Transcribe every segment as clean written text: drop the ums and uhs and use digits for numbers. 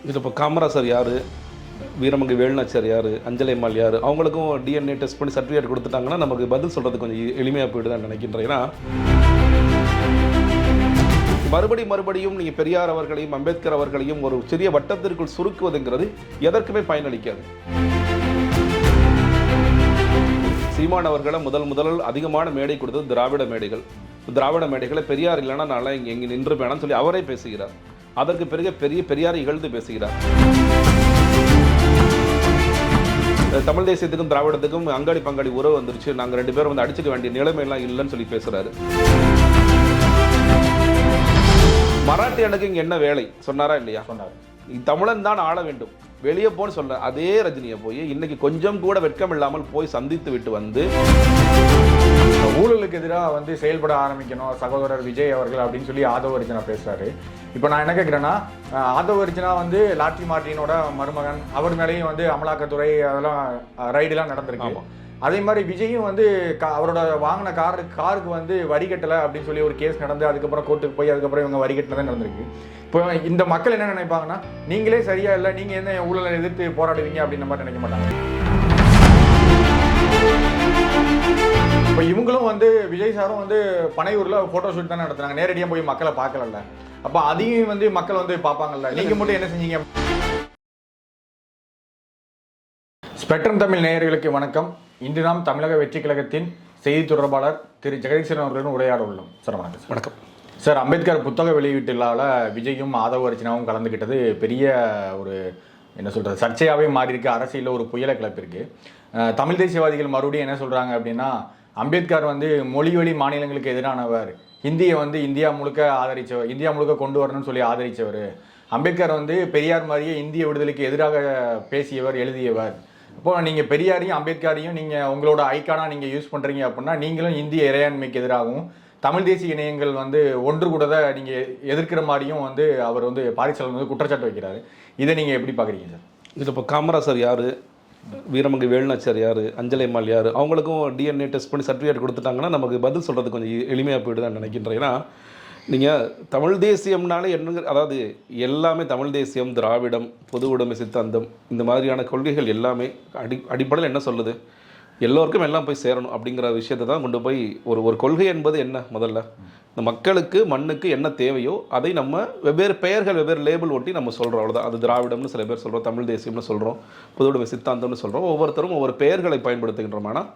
இது இப்போ காமராசர் யார், வீரமங்கை வேலுநாச்சியார் யார், அஞ்சலை அம்மாள் யார், அவங்களுக்கும் டிஎன்ஏ டெஸ்ட் பண்ணி சர்டிஃபிகேட் கொடுத்துட்டாங்கன்னா நமக்கு பதில் சொல்கிறது கொஞ்சம் எளிமையாக போய்ட்டு நினைக்கின்றேன். ஏன்னா மறுபடியும் நீங்கள் பெரியார் அவர்களையும் அம்பேத்கர் அவர்களையும் ஒரு சிறிய வட்டத்திற்குள் சுருக்குவதுங்கிறது எதற்குமே பயனளிக்காது. சீமான் அவர்களை முதல் அதிகமான மேடை கொடுத்தது திராவிட மேடைகள். திராவிட மேடைகளை பெரியார் இல்லைன்னா நான் இங்கே நின்று வேணாம்னு சொல்லி அவரே பேசுகிறார். அதற்கு பிறகு பெரியாரை இகழ்ந்து பேசுகிறார். தமிழ் தேசியத்துக்கும் திராவிடத்துக்கும் அங்காடி பங்காடி உறவு வந்துருச்சு, நாங்கள் 2 பேரும் வந்து அடிச்சுக்க வேண்டிய நிலைமையெல்லாம் இல்லைன்னு சொல்லி பேசுறாரு. மராட்டியனுக்கு இங்கே என்ன வேலை சொன்னாரா இல்லையா? சொன்னார். தமிழன் தான் ஆள வேண்டும், வெளியே போன்னு சொல்ற அதே ரஜினியை போய் இன்னைக்கு கொஞ்சம் கூட வெட்கம் இல்லாமல் போய் சந்தித்து விட்டு வந்து ஊழலுக்கு எதிராக வந்து செயல்பட ஆரம்பிக்கணும் சகோதரர் விஜய் அவர்கள் அப்படின்னு சொல்லி ஆதவ அர்ஜுனா பேசுறாரு. இப்போ நான் என்ன கேட்குறேன்னா, ஆதவ அர்ஜுனா வந்து லாட்ரி மார்ட்டினோட மருமகன், அவர் மேலேயும் வந்து அமலாக்கத்துறை அதெல்லாம் ரைடுலாம் நடந்திருக்கு. அதே மாதிரி விஜயும் வந்து அவரோட வாங்கின காருக்கு வந்து வரி கட்டலை அப்படின்னு சொல்லி ஒரு கேஸ் நடந்து அதுக்கப்புறம் கோர்ட்டுக்கு போய் அதுக்கப்புறம் இவங்க வரி கட்டினதான் நடந்திருக்கு. இப்போ இந்த மக்கள் என்ன நினைப்பாங்கன்னா, நீங்களே சரியா இல்லை, நீங்க என்ன ஊழலை எதிர்த்து போராடுவீங்க அப்படின்ற மாதிரி நினைக்க மாட்டாங்க. இப்போ இவங்களும் வந்து விஜய் சாரும் வந்து பனையூர்ல போட்டோ ஷூட் தான் நடத்துறாங்க, நேரடியாக போய் மக்களை பார்க்கல. அப்போ அதையும் வந்து மக்கள் வந்து பார்ப்பாங்கல்ல, நீங்க மட்டும் என்ன செஞ்சீங்க? ஸ்பெக்ட்ரம் தமிழ் நேயர்களுக்கு வணக்கம். இன்று நாம் தமிழக வெற்றி கழகத்தின் செய்தி தொடர்பாளர் திரு ஜெகதீசன் அவர்களுடன் உரையாட உள்ளோம். சார் வணக்கம். வணக்கம் சார். அம்பேத்கர் புத்தக வெளியீட்டு விழாவில் விஜயும் ஆதவ அர்ஜுனாவும் கலந்துக்கிட்டது பெரிய ஒரு என்ன சொல்கிறது சர்ச்சையாகவே மாறி இருக்கு. அரசியலில் ஒரு புயலை கிளப்பிருக்கு. தமிழ் தேசியவாதிகள் மறுபடியும் என்ன சொல்கிறாங்க அப்படின்னா, அம்பேத்கர் வந்து மொழி வழி மாநிலங்களுக்கு எதிரானவர், ஹிந்தியை வந்து இந்தியா முழுக்க ஆதரித்தவர், இந்தியா முழுக்க கொண்டு வரணும்னு சொல்லி ஆதரித்தவர், அம்பேத்கர் வந்து பெரியார் மாதிரியே இந்திய விடுதலைக்கு எதிராக பேசியவர், எழுதியவர். இப்போ நீங்கள் பெரியாரையும் அம்பேத்கரையும் நீங்கள் உங்களோட ஐக்கானாக நீங்கள் யூஸ் பண்ணுறீங்க அப்படின்னா, நீங்களும் இந்திய இறையாண்மைக்கு எதிராகவும் தமிழ் தேசிய இணையங்கள் வந்து ஒன்று கூடதை நீங்கள் எதிர்க்கிற மாதிரியும் வந்து அவர் வந்து பாரிசாலன் வந்து குற்றச்சாட்டு வைக்கிறாரு. இதை நீங்கள் எப்படி பார்க்குறீங்க சார்? இதில் இப்போ காமராசர் யார், வீரமங்கை வேலுநாச்சியார் யார், அஞ்சலை அம்மாள் யார், அவங்களுக்கும் டிஎன்ஏ டெஸ்ட் பண்ணி சர்டிஃபிகேட் கொடுத்துட்டாங்கன்னா நமக்கு பதில் சொல்கிறது கொஞ்சம் எளிமையாக போய்ட்டு தான் நினைக்கின்றேன். ஏன்னா நீங்கள் தமிழ் தேசியம்னாலே என்னங்க, அதாவது எல்லாமே தமிழ் தேசியம், திராவிடம், பொது உடைமை சித்தாந்தம், இந்த மாதிரியான கொள்கைகள் எல்லாமே அடிப்படையில் என்ன சொல்லுது, எல்லோருக்கும் எல்லாம் போய் சேரணும் அப்படிங்கிற விஷயத்தை தான் கொண்டு போய் ஒரு கொள்கை என்பது என்ன, முதல்ல இந்த மக்களுக்கு மண்ணுக்கு என்ன தேவையோ அதை நம்ம வெவ்வேறு பெயர்கள் வெவ்வேறு லேபிள் ஒட்டி நம்ம சொல்கிறோம், அவ்வளோதான். அது திராவிடம்னு சில பேர் சொல்கிறோம், தமிழ் தேசியம்னு சொல்கிறோம், பொது உடைமை சித்தாந்தம்னு சொல்கிறோம். ஒவ்வொருத்தரும் ஒவ்வொரு பெயர்களை பயன்படுத்துகின்றோம். ஆனால்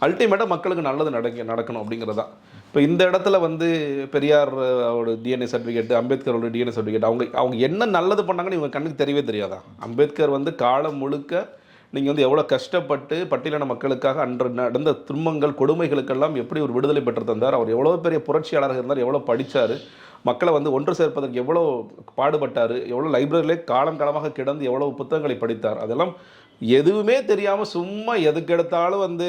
அல்டிமேட்டாக மக்களுக்கு நல்லது நடக்கணும் அப்படிங்கிறதா. இப்போ இந்த இடத்துல வந்து பெரியார் அவரோட டிஎன்ஏ சர்டிஃபிகேட், அம்பேத்கரோட டிஎன்ஏ சர்டிஃபிகேட், அவங்க என்ன நல்லது பண்ணாங்கன்னு இவங்க கண்ணுக்கு தெரியவே தெரியாதா? அம்பேத்கர் வந்து காலம் முழுக்க நீங்கள் வந்து எவ்வளோ கஷ்டப்பட்டு பட்டியலின மக்களுக்காக அன்று நடந்த துன்பங்கள் கொடுமைகளுக்கெல்லாம் எப்படி ஒரு விடுதலை பெற்று தந்தார், அவர் எவ்வளோ பெரிய புரட்சியாளராக இருந்தார், எவ்வளோ படித்தார், மக்களை வந்து ஒன்று சேர்ப்பதற்கு எவ்வளோ பாடுபட்டார், எவ்வளோ லைப்ரரியிலே காலமாக கிடந்து எவ்வளோ புத்தகங்களை படித்தார். அதெல்லாம் எதுவுமே தெரியாமல் சும்மா எதுக்கு எடுத்தாலும் வந்து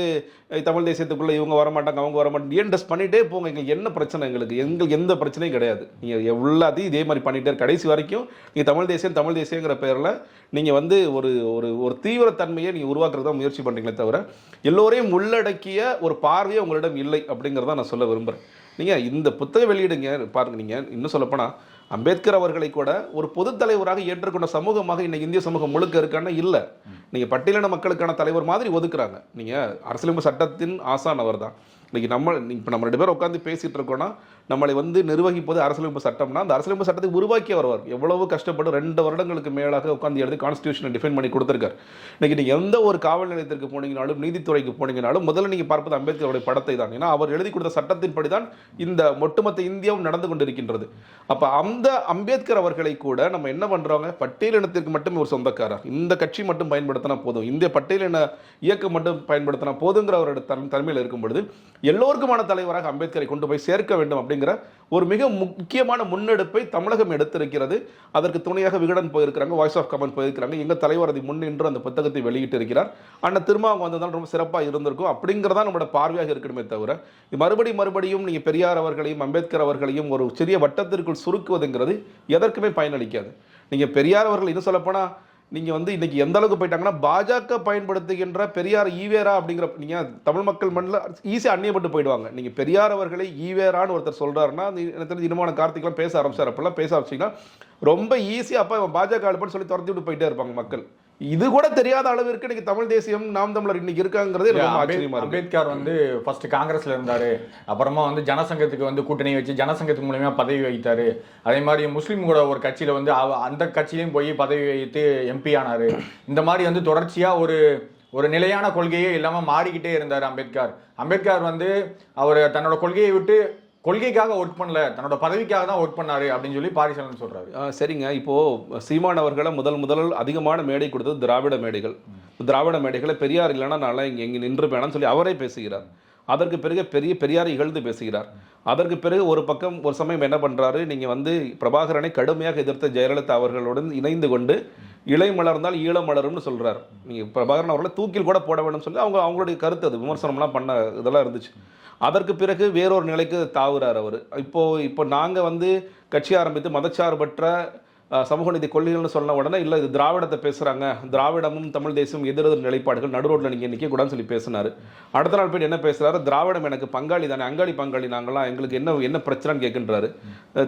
தமிழ் தேசியத்துக்குள்ளே இவங்க வரமாட்டாங்க, அவங்க வரமாட்டாங்க, ஏன் டெஸ்ட் பண்ணிகிட்டே போங்க, எங்களுக்கு என்ன பிரச்சனை, எங்களுக்கு எந்த பிரச்சனையும் கிடையாது. நீங்கள் எல்லாத்தையும் இதே மாதிரி பண்ணிகிட்டே கடைசி வரைக்கும் நீங்கள் தமிழ் தேசியங்கிற பேரில் நீங்கள் வந்து ஒரு தீவிரத்தன்மையை நீங்கள் உருவாக்குறது தான் முயற்சி பண்ணுறீங்களே தவிர எல்லோரையும் உள்ளடக்கிய ஒரு பார்வையை உங்களிடம் இல்லை அப்படிங்கிறத நான் சொல்ல விரும்புகிறேன். நீங்கள் இந்த புத்தக வெளியிடுங்க பாருங்கள். நீங்கள் இன்னும் சொல்லப்போனால் அம்பேத்கர் அவர்களை கூட ஒரு பொது தலைவராக ஏற்றுக்கொண்ட சமூகமாக இன்னைக்கு இந்திய சமூகம் முழுக்க இருக்கான்னா இல்லை. நீங்கள் பட்டியலின மக்களுக்கான தலைவர் மாதிரி ஒதுக்குறாங்க. நீங்கள் அரசியலமைப்பு சட்டத்தின் ஆசான் அவர் தான். இன்றைக்கி இப்போ நம்ம 2 பேரும் உட்காந்து பேசிகிட்டு இருக்கோன்னா நம்மளை வந்து நிர்வகிப்பது அரசியலமைப்பு சட்டம்னா அந்த அரசியலமைப்பு சட்டத்தை உருவாக்கி வருவார். எவ்வளவு கஷ்டப்பட்டு 2 வருடங்களுக்கு மேலாக உட்காந்து எழுதி கான்ஸ்டியூஷனை டிஃபைன் பண்ணி கொடுத்துருக்கார். இன்றைக்கி நீங்கள் எந்த ஒரு காவல் நிலையத்திற்கு போனீங்கனாலும் நீதித்துறைக்கு போனீங்கனாலும் முதல்ல நீங்கள் பார்ப்பது அம்பேத்கருடைய படத்தை தான். ஏன்னா அவர் எழுதி கொடுத்த சட்டத்தின்படி தான் இந்த ஒட்டுமொத்த இந்தியாவும் நடந்து கொண்டிருக்கின்றது. அப்போ அந்த அம்பேத்கர் அவர்களை கூட நம்ம என்ன பண்ணுறோங்க, பட்டியலினத்திற்கு மட்டுமே ஒரு சொந்தக்காரர், இந்த கட்சி மட்டும் பயன்படுத்தினா போதும், இந்த பட்டியலின இயக்கம் மட்டும் பயன்படுத்தினா போதுங்கிற அவரோட தலைமையில் இருக்கும் பொழுது எல்லோருக்குமான தலைவராக அம்பேத்கரை கொண்டு போய் சேர்க்க வேண்டும் அப்படிங்கிற ஒரு மிக முக்கியமான முன்னெடுப்பை தமிழகம் எடுத்திருக்கிறது. அதற்கு துணையாக விகடன் போயிருக்கிறாங்க, வாய்ஸ் ஆஃப் கமெண்ட் போயிருக்கிறாங்க. எங்கள் தலைவர் அதை முன்னின்று அந்த புத்தகத்தை வெளியிட்டு இருக்கிறார். அண்ணன் திருமாவங்க வந்ததால் ரொம்ப சிறப்பாக இருந்திருக்கும் அப்படிங்கிறதா நம்மளோட பார்வையாக இருக்கணுமே தவிர மறுபடியும் நீங்கள் பெரியார் அவர்களையும் அம்பேத்கர் அவர்களையும் ஒரு சிறிய வட்டத்திற்குள் சுருக்குவதுங்கிறது எதற்குமே பயனளிக்காது. நீங்கள் பெரியார் அவர்கள் இன்னும் சொல்லப்போனால் நீங்கள் வந்து இன்னைக்கு எந்த அளவுக்கு போயிட்டாங்கன்னா பாஜக பயன்படுத்துகின்ற பெரியார் ஈவேரா அப்படிங்கிற நீங்கள் தமிழ் மக்கள் மண்ணில் ஈஸியாக அந்நியப்பட்டு போயிடுவாங்க. நீங்கள் பெரியார் அவர்களை ஈவேரான்னு ஒருத்தர் சொல்கிறாருன்னா எனக்கு தெரிஞ்சு இனமான கார்த்திக்லாம் பேச ஆரம்பிச்சார். அப்பெல்லாம் பேச ஆரம்பிச்சிங்கன்னா ரொம்ப ஈஸியாக அப்போ பாஜக ஆளுப்பன்னு சொல்லி துரத்தி விட்டு போயிட்டே இருப்பாங்க மக்கள். இது கூட தெரியாத அளவிற்கு இன்னைக்கு தமிழ் தேசியம் நாம் தமிழர் இன்னைக்கு இருக்காங்கிறது ரொம்ப ஆச்சரியமா இருக்கு. அம்பேத்கர் வந்து ஃபர்ஸ்ட் காங்கிரஸ்ல இருந்தாரு, அப்புறமா வந்து ஜனசங்கத்துக்கு வந்து கூட்டணி வச்சு ஜனசங்கத்துக்கு மூலமா பதவி வகித்தாரு. அதே மாதிரி முஸ்லீம் கூட ஒரு கட்சியில வந்து அந்த கட்சியிலையும் போய் பதவி வைத்து எம்பி ஆனாரு. இந்த மாதிரி வந்து தொடர்ச்சியா ஒரு நிலையான கொள்கையே இல்லாம மாறிக்கிட்டே இருந்தார் அம்பேத்கர். அம்பேத்கர் வந்து அவர் தன்னோட கொள்கையை விட்டு கொள்கைக்காக ஒர்க் பண்ணல, தன்னோட பதவிக்காக தான் ஒர்க் பண்ணாரு அப்படின்னு சொல்லி பாரிசாலன் சொல்றாரு. சரிங்க, இப்போ சீமான் அவர்களை முதல் அதிகமான மேடை கொடுத்தது திராவிட மேடைகள். திராவிட மேடைகளை பெரியார் இல்லைன்னா நான் இங்கே நின்றுப்பேனான்னு சொல்லி அவரே பேசுகிறார். அதற்கு பிறகு பெரியாரை இகழ்ந்து பேசுகிறார். அதற்கு பிறகு ஒரு பக்கம் ஒரு சமயம் என்ன பண்ணுறாரு, நீங்கள் வந்து பிரபாகரனை கடுமையாக எதிர்த்த ஜெயலலிதா அவர்களுடன் இணைந்து கொண்டு இலை மலர்ந்தால் ஈழம் மலரும்னு சொல்கிறார். நீங்கள் பிரபாகரன் அவர்களை தூக்கில் கூட போட வேண்டும் சொல்லி அவங்களுடைய கருத்து, அது விமர்சனம்லாம் பண்ண இதெல்லாம் இருந்துச்சு. அதற்கு பிறகு வேறொரு நிலைக்கு தாவுறார் அவர். இப்போ நாங்கள் வந்து கட்சி ஆரம்பித்து மதச்சார்பற்ற சமூக நீதி கொள்கைகள்னு சொன்ன உடனே இல்லை இது திராவிடத்தை பேசுகிறாங்க, திராவிடமும் தமிழ் தேசியம் எதிரெதிர் நிலைப்பாடுகள், நடுரோட்டில் நீங்கள் நிற்கக்கூடாதுன்னு சொல்லி பேசினார். அடுத்த நாள் போய் என்ன பேசுகிறாரு, திராவிடம் எனக்கு பங்காளி தானே, அங்காளி பங்காளி நாங்களாம், எங்களுக்கு என்ன பிரச்சனைன்னு கேட்கின்றாரு.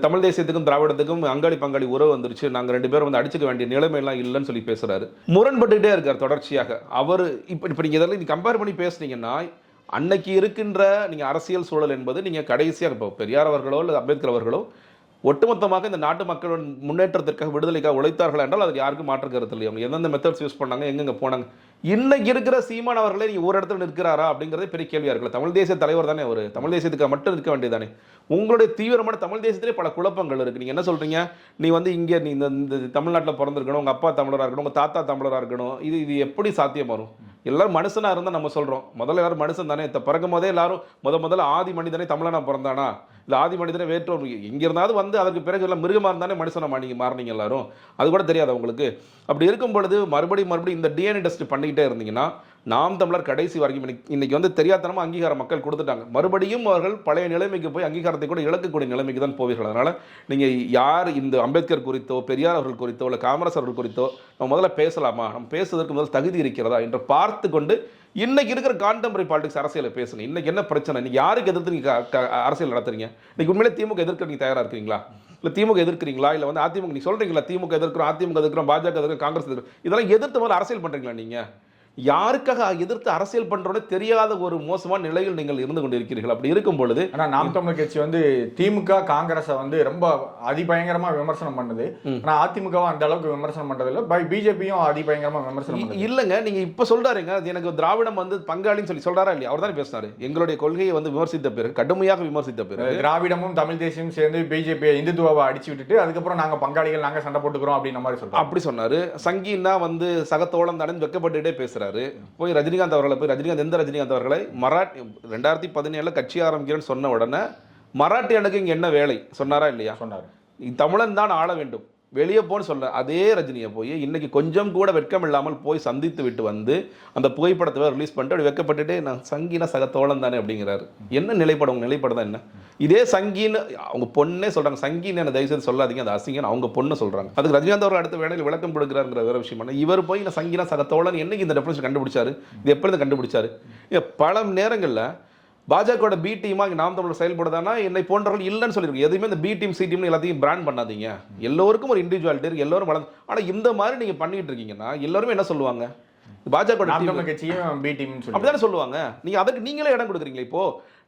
தமிழ் தேசியத்துக்கும் திராவிடத்துக்கும் அங்காளி பங்காளி உறவு வந்துருச்சு, நாங்கள் 2 பேரும் வந்து அடிச்சுக்க வேண்டிய நிலைமையெல்லாம் இல்லைன்னு சொல்லி பேசுகிறாரு. முரண்பட்டுகிட்டே இருக்கார் தொடர்ச்சியாக. அவர் இப்போ நீங்கள் இதெல்லாம் கம்பேர் பண்ணி பேசுனீங்கன்னா அன்னைக்கு இருக்கின்ற நீங்கள் அரசியல் சூழல் என்பது நீங்கள் கடைசியாக இப்போ பெரியார் அவர்களோ இல்லை அம்பேத்கர் அவர்களோ ஒட்டுமொத்தமாக இந்த நாட்டு மக்களின் முன்னேற்றத்திற்காக விடுதலைக்காக உழைத்தார்கள் என்றால் அதுக்கு யாருக்கும் மாற்று கருத்து இல்லை. அவங்க எந்தெந்த மெத்தட்ஸ் யூஸ் பண்ணாங்க, எங்கெங்கே போனாங்க. இன்னைக்கு இருக்கிற சீமான் அவர்களே நீங்கள் ஒரு இடத்துல நிற்கிறாரா அப்படிங்கிறதே பெரிய கேள்வியாக இருக்குல்ல. தமிழ் தேசிய தலைவர் தானே அவர், தமிழ் தேசியத்துக்கு மட்டும் இருக்க வேண்டியதானே. உங்களுடைய தீவிரமான தமிழ் தேசத்திலே பல குழப்பங்கள் இருக்குது. நீங்கள் என்ன சொல்கிறீங்க, நீ வந்து இங்கே நீ இந்த தமிழ்நாட்டில் பிறந்திருக்கணும், உங்கள் அப்பா தமிழராக இருக்கணும், உங்கள் தாத்தா தமிழராக இருக்கணும், இது எப்படி சாத்தியம் வரும்? எல்லாரும் மனுஷனாக இருந்தால் நம்ம சொல்கிறோம், முதல்ல எல்லாரும் மனுஷன் தானே. பிறக்கும் போதே எல்லாரும் முதல்ல ஆதி மனிதனே தமிழனா பிறந்தானா, இல்லை ஆதி மனிதனே வேற்றோர் எங்கே இருந்தாவது வந்து அதற்கு பிறகு எல்லாம் மிருகமாக இருந்தானே மனுஷனை நீங்கள் மாறினீங்க எல்லாரும், அது கூட தெரியாது உங்களுக்கு. அப்படி இருக்கும் பொழுது மறுபடியும் இந்த டிஎன்ஏ டெஸ்ட் பண்ணிக்கிட்டே இருந்தீங்கன்னா நாம் தமிழர் கடைசி வரைக்கும் இன்னைக்கு வந்து தெரியாதனமாக அங்கீகாரம் மக்கள் கொடுத்துட்டாங்க. மறுபடியும் அவர்கள் பழைய நிலைமைக்கு போய் அங்கீகாரத்தை கூட இழக்கக்கூடிய நிலைமைக்கு தான் போவீர்கள். அதனால் நீங்கள் யார் இந்த அம்பேத்கர் குறித்தோ பெரியார் அவர்கள் குறித்தோ இல்லை காமராஜ் அவர்கள் குறித்தோ நம்ம முதல்ல பேசலாமா, நம்ம பேசுவதற்கு முதல் தகுதி இருக்கிறதா என்று பார்த்து கொண்டு இன்னைக்கு இருக்கிற கான்டெம்பரரி பாலிடிக்ஸ் அரசியலை பேசணும். இன்னைக்கு என்ன பிரச்சனை, இன்னைக்கு யாருக்கு எதிர்த்து நீங்கள் அரசியல் நடத்துறீங்க? இன்னைக்கு உண்மையிலே திமுக எதிர்க்க நீங்கள் தயாராக இருக்கிறீங்களா, இல்லை திமுக எதிர்க்கிறீங்களா, இல்லை வந்து அதிமுக நீ சொல்கிறீங்களா திமுக எதிர்க்கிறோம், அதிமுக எதிர்க்கிறோம், பாஜக எதிர்க்கிறோம், காங்கிரஸ் எதிர்க்கிறோம், இதெல்லாம் எதிர்த்து முதல்ல அரசியல் பண்ணுறீங்களா? நீங்கள் யாருக்காக எதிர்த்து அரசியல் பண்றோட தெரியாத ஒரு மோசமான நிலையில் நீங்கள் இருந்து கொண்டிருக்கிறீர்கள். அப்படி இருக்கும் பொழுது ஆனால் நாம் தமிழர் கட்சி வந்து திமுக காங்கிரஸை வந்து ரொம்ப அதிபயங்கரமா விமர்சனம் பண்ணுது. ஆனால் அதிமுகவை அந்த அளவுக்கு விமர்சனம் பண்றதில்லை, பிஜேபியும் அதிபயங்கரமா விமர்சனம் பண்ணுது. இல்லைங்க, நீங்க இப்ப சொல்றாருங்க எனக்கு திராவிடம் வந்து பங்காளின்னு சொல்லி சொல்றாரா இல்லையா? அவர் தானே பேசினாரு. எங்களுடைய கொள்கையை வந்து விமர்சித்த பிறகு, கடுமையாக விமர்சித்த பிறகு திராவிடமும் தமிழ் தேசியமும் சேர்ந்து பிஜேபி இந்துத்துவாவை அடிச்சு விட்டுட்டு அதுக்கப்புறம் நாங்க பங்காளிகள், நாங்க சண்டை போட்டுக்கிறோம் அப்படின்ற மாதிரி சொல்றோம். அப்படி சொன்னாரு. சங்கின்னா வந்து சகத்தோளம் தானே வெக்கப்பட்டுட்டே பேசுறாரு. போய் ரஜினிகாந்த் எந்த ரஜினிகாந்த் அவர்களை 2017 கட்சி ஆரம்பிக்கிறேன்னு சொன்ன உடனே மராட்டியனுக்கு இங்க என்ன வேலை சொன்னாரா இல்லையா? சொன்னார். தமிழன் தான் ஆள வேண்டும், வெளியே போன்னு சொல்ற அதே ரஜினியை போய் இன்னைக்கு கொஞ்சம் கூட வெட்கம் இல்லாமல் போய் சந்தித்து விட்டு வந்து அந்த புகைப்படத்தை ரிலீஸ் பண்ணிட்டு அப்படி வெட்கப்பட்டுட்டு நான் சங்கினா சகத்தோளம் தானே அப்படிங்கிறாரு. என்ன நிலைப்படம்? உங்க நிலைப்படம் என்ன? இதே சங்கின்னு அவங்க பொண்ணே சொல்றாங்க, சங்கின்னு என்ன தயவுசெய்து சொல்லாதீங்க, அது அசிங்கன்னு அவங்க பொண்ணு சொல்றாங்க. அதுக்கு ரஜினிகாந்த் அவர்கள் அடுத்த வேலையில் விளக்கம் கொடுக்குறாருங்கிற வேற விஷயம் பண்ண இவர் போய் நான் சங்கினா சகத்தோளன் என்னைக்கு இந்த டெஃபினிஷன் கண்டுபிடிச்சாரு? இது எப்படி கண்டுபிடிச்சாரு? பல நேரங்களில் பாஜகவோட பி டீமா நாம் தமிழர் செயல்படுதானா என்னை போன்றவர்கள் இல்லைன்னு சொல்லியிருக்கு. எதுவுமே இந்த பி டீம் சி டீம் எல்லாத்தையும் பிராண்ட் பண்ணாதீங்க. எல்லோருக்கும் ஒரு இண்டிவிஜுவாலிட்டி இருக்கு, எல்லாரும் வளர்ந்து. ஆனால் இந்த மாதிரி நீங்க பண்ணிட்டு இருக்கீங்கன்னா எல்லாருமே என்ன சொல்லுவாங்க, பாஜக கட்சியும் பி டீம் அப்படிதானே சொல்லுவாங்க. நீங்க அதுக்கு நீங்களே இடம் கொடுக்குறீங்களா? இப்போ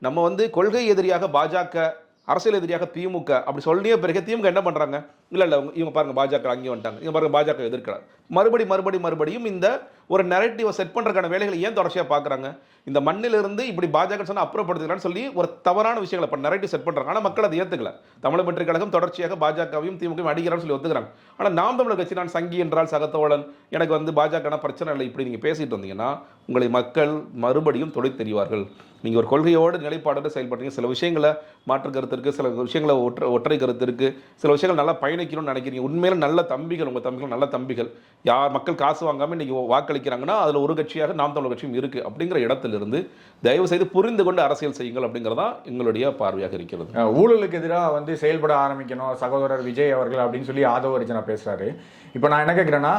நம்ம வந்து கொள்கை எதிரியாக பாஜக, அரசியல் எதிரியாக திமுக அப்படி சொல்லிய பிறகு திமுக என்ன பண்றாங்க, இல்ல இவங்க பாருங்க பாஜக அங்கே வந்துட்டாங்க, இவங்க பாருங்க பாஜக எதிர்க்கிறார், மறுபடியும் இந்த ஒரு நரேட்டிவை செட் பண்றதுக்கான வேலைகளை ஏன் தொடர்ச்சியா பாக்குறாங்க? இந்த மண்ணிலிருந்து இப்படி பாஜக சொன்னா அப்புறப்படுத்துகிறான்னு சொல்லி ஒரு தவறான விஷயங்களை இப்போ நரேட்டிவ் செட் பண்றாங்க. ஆனால் மக்கள் அதை ஏத்துக்கல. தமிழ் வெற்றி கழகம் தொடர்ச்சியாக பாஜகவையும் திமுகவும் அடிக்கிறான்னு சொல்லி ஒத்துக்கிறாங்க. ஆனால் நாம் தமிழர் கட்சி நான் சங்கி என்றால் சகத்தோழன், எனக்கு வந்து பாஜக பிரச்சனை இல்லை, இப்படி நீங்க பேசிட்டு வந்தீங்கன்னா உங்களை மக்கள் மறுபடியும் தொலை தெரிவார்கள். நீங்க ஒரு கொள்கையோடு நிலைப்பாடோடு செயல்படுறீங்க. சில விஷயங்களை மாற்று கருத்து இருக்கு, சில விஷயங்களை ஒற்றை கருத்து இருக்கு, சில விஷயங்கள் நல்லா பயணி பயணிக்கணும்னு நினைக்கிறீங்க, உண்மையில நல்ல தம்பிகள், உங்கள் தம்பிகள் நல்ல தம்பிகள், யார் மக்கள் காசு வாங்காமல் இன்றைக்கி வாக்களிக்கிறாங்கன்னா அதில் ஒரு கட்சியாக நாம் தமிழர் கட்சியும் இருக்குது அப்படிங்கிற இடத்திலிருந்து தயவு செய்து புரிந்து கொண்டு அரசியல் செய்யுங்கள் அப்படிங்கிறதா எங்களுடைய பார்வையாக இருக்கிறது. ஊழலுக்கு எதிராக வந்து செயல்பட ஆரம்பிக்கணும் சகோதரர் விஜய் அவர்கள் அப்படின்னு சொல்லி ஆதவ அர்ஜுனா பேசுறாரு. இப்போ நான் என்ன கேட்குறேன்னா,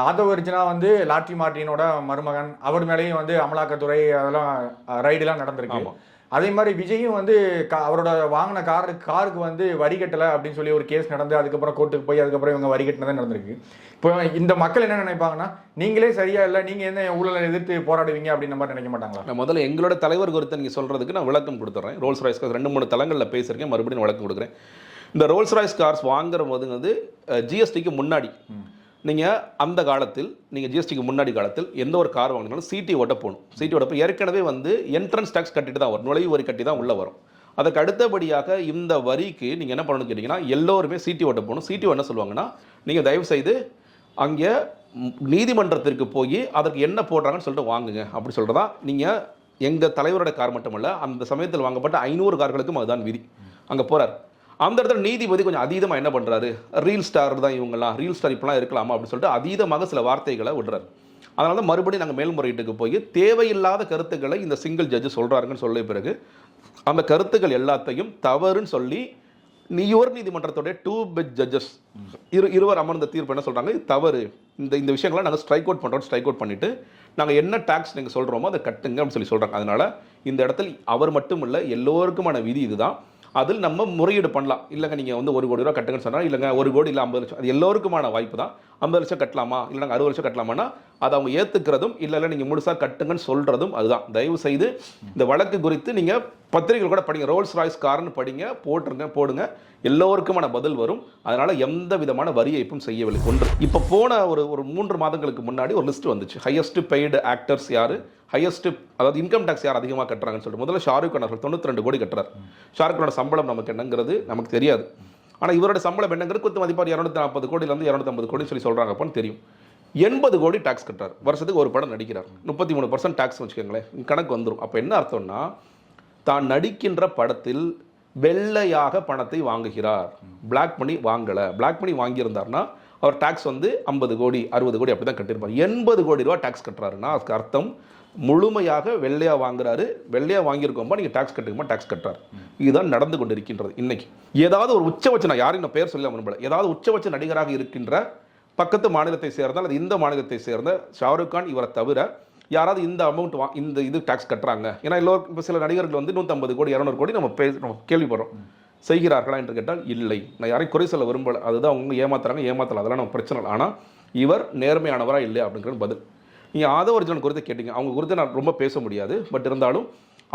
ஆதவ அர்ஜுனா வந்து லாட்ரி மார்ட்டினோட மருமகன், அவர் மேலேயும் வந்து அமலாக்கத்துறை அதெல்லாம் ரைடுலாம் நடந்திருக்கு. அதே மாதிரி விஜயும் வந்து அவரோட வாங்கின காருக்கு வந்து வரி கட்டலை அப்படின்னு சொல்லி ஒரு கேஸ் நடந்து அதுக்கப்புறம் கோர்ட்டுக்கு போய் அதுக்கப்புறம் இவங்க வரி கட்டினதான் நடந்திருக்கு. இப்போ இந்த மக்கள் என்ன நினைப்பாங்கன்னா, நீங்களே சரியா இல்லை, நீங்க என்ன ஊழலை எதிர்த்து போராடுவீங்க அப்படின்னு மாதிரி நினைக்க மாட்டாங்களா? நான் முதல்ல எங்களோட தலைவர் குறித்து நீங்கள் சொல்றதுக்கு நான் விளக்கம் கொடுத்துட்றேன். ரோல்ஸ் ராய்ஸ் கார்ஸ் 2-3 தளங்களில் பேசியிருக்கேன், மறுபடியும் விளக்கம் கொடுக்குறேன். இந்த ரோல்ஸ் ராய்ஸ் கார்ஸ் வாங்குற போது வந்து ஜிஎஸ்டிக்கு முன்னாடி நீங்கள் அந்த காலத்தில் நீங்கள் ஜிஎஸ்டிக்கு முன்னாடி காலத்தில் எந்த ஒரு கார் வாங்கினாலும் சிடி ஓட்ட போகணும். சிடி ஓட்டப்போ ஏற்கனவே வந்து என்ட்ரன்ஸ் டேக்ஸ் கட்டிட்டு தான் வரும், நுழைவு வரி கட்டி தான் உள்ளே வரும். அதுக்கு அடுத்தபடியாக இந்த வரிக்கு நீங்கள் என்ன பண்ணணும்னு கேட்டிங்கன்னா எல்லாருமே சிடி ஓட்ட போகணும். சிடி என்ன சொல்லுவாங்கன்னா, நீங்கள் தயவு செய்து அங்கே நீதிமன்றத்திற்கு போய் அதற்கு என்ன போடுறாங்கன்னு சொல்லிட்டு வாங்குங்க அப்படி சொல்கிறதா. நீங்கள் எங்கள் தலைவரோட கார் மட்டுமல்ல, அந்த சமயத்தில் வாங்கப்பட்ட 500 கார்களுக்கும் அதுதான் விதி. அங்கே போகிறார், அந்த இடத்துல நீதிபதி கொஞ்சம் அதீதமாக என்ன பண்ணுறாரு, ரீல் ஸ்டார் தான் இவங்கெல்லாம், ரீல் ஸ்டார் இப்பெல்லாம் இருக்கலாமா அப்படின்னு சொல்லிட்டு அதீதமாக சில வார்த்தைகளை விடுறாரு. அதனால தான் மறுபடியும் நாங்கள் மேல்முறையீட்டுக்கு போய் தேவையில்லாத கருத்துக்களை இந்த சிங்கிள் ஜட்ஜு சொல்கிறாருங்கன்னு சொல்லிய பிறகு அந்த கருத்துக்கள் எல்லாத்தையும் தவறுன்னு சொல்லி உயர் நீதிமன்றத்துடைய 2 பெஞ்ச் ஜட்ஜஸ் இருவர் அமர்ந்த தீர்ப்பு என்ன சொல்கிறாங்க, இது தவறு, இந்த விஷயங்களை நாங்கள் ஸ்ட்ரைக் அவுட் பண்ணுறோம், ஸ்ட்ரைக் அவுட் பண்ணிவிட்டு நாங்கள் என்ன டேக்ஸ் நீங்கள் சொல்கிறோமோ அதை கட்டுங்க அப்படின்னு சொல்கிறாங்க. அதனால் இந்த இடத்துல அவர் மட்டும் இல்லை, எல்லோருக்குமான விதி இதுதான். அதில் நம்ம முறையீடு பண்ணலாம். இல்லைங்க நீங்கள் வந்து 1 கோடி ரூபா கட்டுங்கன்னு சொன்னால், இல்லைங்க 1 கோடி இல்லை 50 லட்சம், அது எல்லோருக்குமான வாய்ப்பு தான். 50 லட்சம் கட்டலாமா, இல்லைங்க 60 லட்சம் கட்டலாமான்னா அதை அவங்க ஏற்றுக்கிறதும் இல்லை நீங்கள் முழுசாக கட்டுங்கன்னு சொல்கிறதும் அதுதான். தயவு செய்து இந்த வழக்கு குறித்து நீங்கள் பத்திரிகைகள் கூட படிங்க, ரோல்ஸ் ராய்ஸ் கார்னு படிங்க, போடுங்க, எல்லோருக்குமான பதில் வரும். அதனால் எந்த விதமான வரி ஏய்ப்பும் செய்யவில்லை. ஒன்று, இப்போ போன ஒரு 3 மாதங்களுக்கு முன்னாடி ஒரு லிஸ்ட் வந்துச்சு, ஹையஸ்ட் பெய்டு ஆக்டர்ஸ் யார், ஹையஸ்ட் அதாவது இன்கம் டேக்ஸ் யார் அதிகமாக கட்டுறாங்கன்னு சொல்லிட்டு. முதல்ல ஷாருக் கான் அவர்கள் 92 கோடி கட்டுறார். ஷாருக் கானோட சம்பளம் நமக்கு என்னங்கிறது நமக்கு தெரியாது. ஆனால் இவரோட சம்பளம் என்னங்கிறது குத்து மதிப்பார் 240 கோடியிலேருந்து 250 கோடி சொல்லி சொல்கிறாங்க அப்போன்னு தெரியும். 80 கோடி டேக்ஸ் கட்டுறார். வருஷத்துக்கு ஒரு படம் நடிக்கிறார், 33% டேக்ஸ் வச்சுக்கோங்களேன், கணக்கு வந்துடும். அப்போ என்ன அர்த்தம்னா, தான் நடிக்கின்ற படத்தில் வெள்ளையாக பணத்தை வாங்குகிறார், பிளாக் மணி வாங்கலை. பிளாக் மணி வாங்கியிருந்தார்னா அவர் டேக்ஸ் வந்து 50 கோடி 60 கோடி அப்படி தான் கட்டியிருப்பார். 80 கோடி ரூபா டேக்ஸ் கட்டுறாருன்னா அதுக்கு அர்த்தம் முழுமையாக வெள்ளையாக வாங்குறாரு. வெள்ளையாக வாங்கியிருக்கோம்பா நீங்கள் டேக்ஸ் கட்டுக்குமா, டேக்ஸ் கட்டுறாரு. இதுதான் நடந்து கொண்டு இருக்கின்றது. இன்னைக்கு ஏதாவது ஒரு உச்சபட்ச, நான் யாரையும் நான் பேர் சொல்ல முன்பல, ஏதாவது உச்சபட்ச நடிகராக இருக்கின்ற பக்கத்து மாநிலத்தை சேர்ந்த அல்லது இந்த மாநிலத்தை சேர்ந்த ஷாருக் கான் இவரை தவிர யாராவது இந்த அமௌண்ட் இந்த இது டேக்ஸ் கட்டுறாங்க. ஏன்னா எல்லோரும் இப்போ சில நடிகர்கள் வந்து 150 கோடி 200 கோடி நம்ம கேள்விப்படுறோம், செய்கிறார்களா என்று கேட்டால் இல்லை. நான் யாரையும் குறை சொல்ல விரும்பலை, அதுதான் அவங்க ஏமாத்தலாம், அதெல்லாம் நம்ம பிரச்சனை இல்லை. ஆனால் இவர் நேர்மையானவரா இல்லை அப்படிங்கிறது பதில். நீங்கள் ஆதவ அர்ஜுனன் குறித்து கேட்டீங்க, அவங்க குறித்து நான் ரொம்ப பேச முடியாது. பட் இருந்தாலும்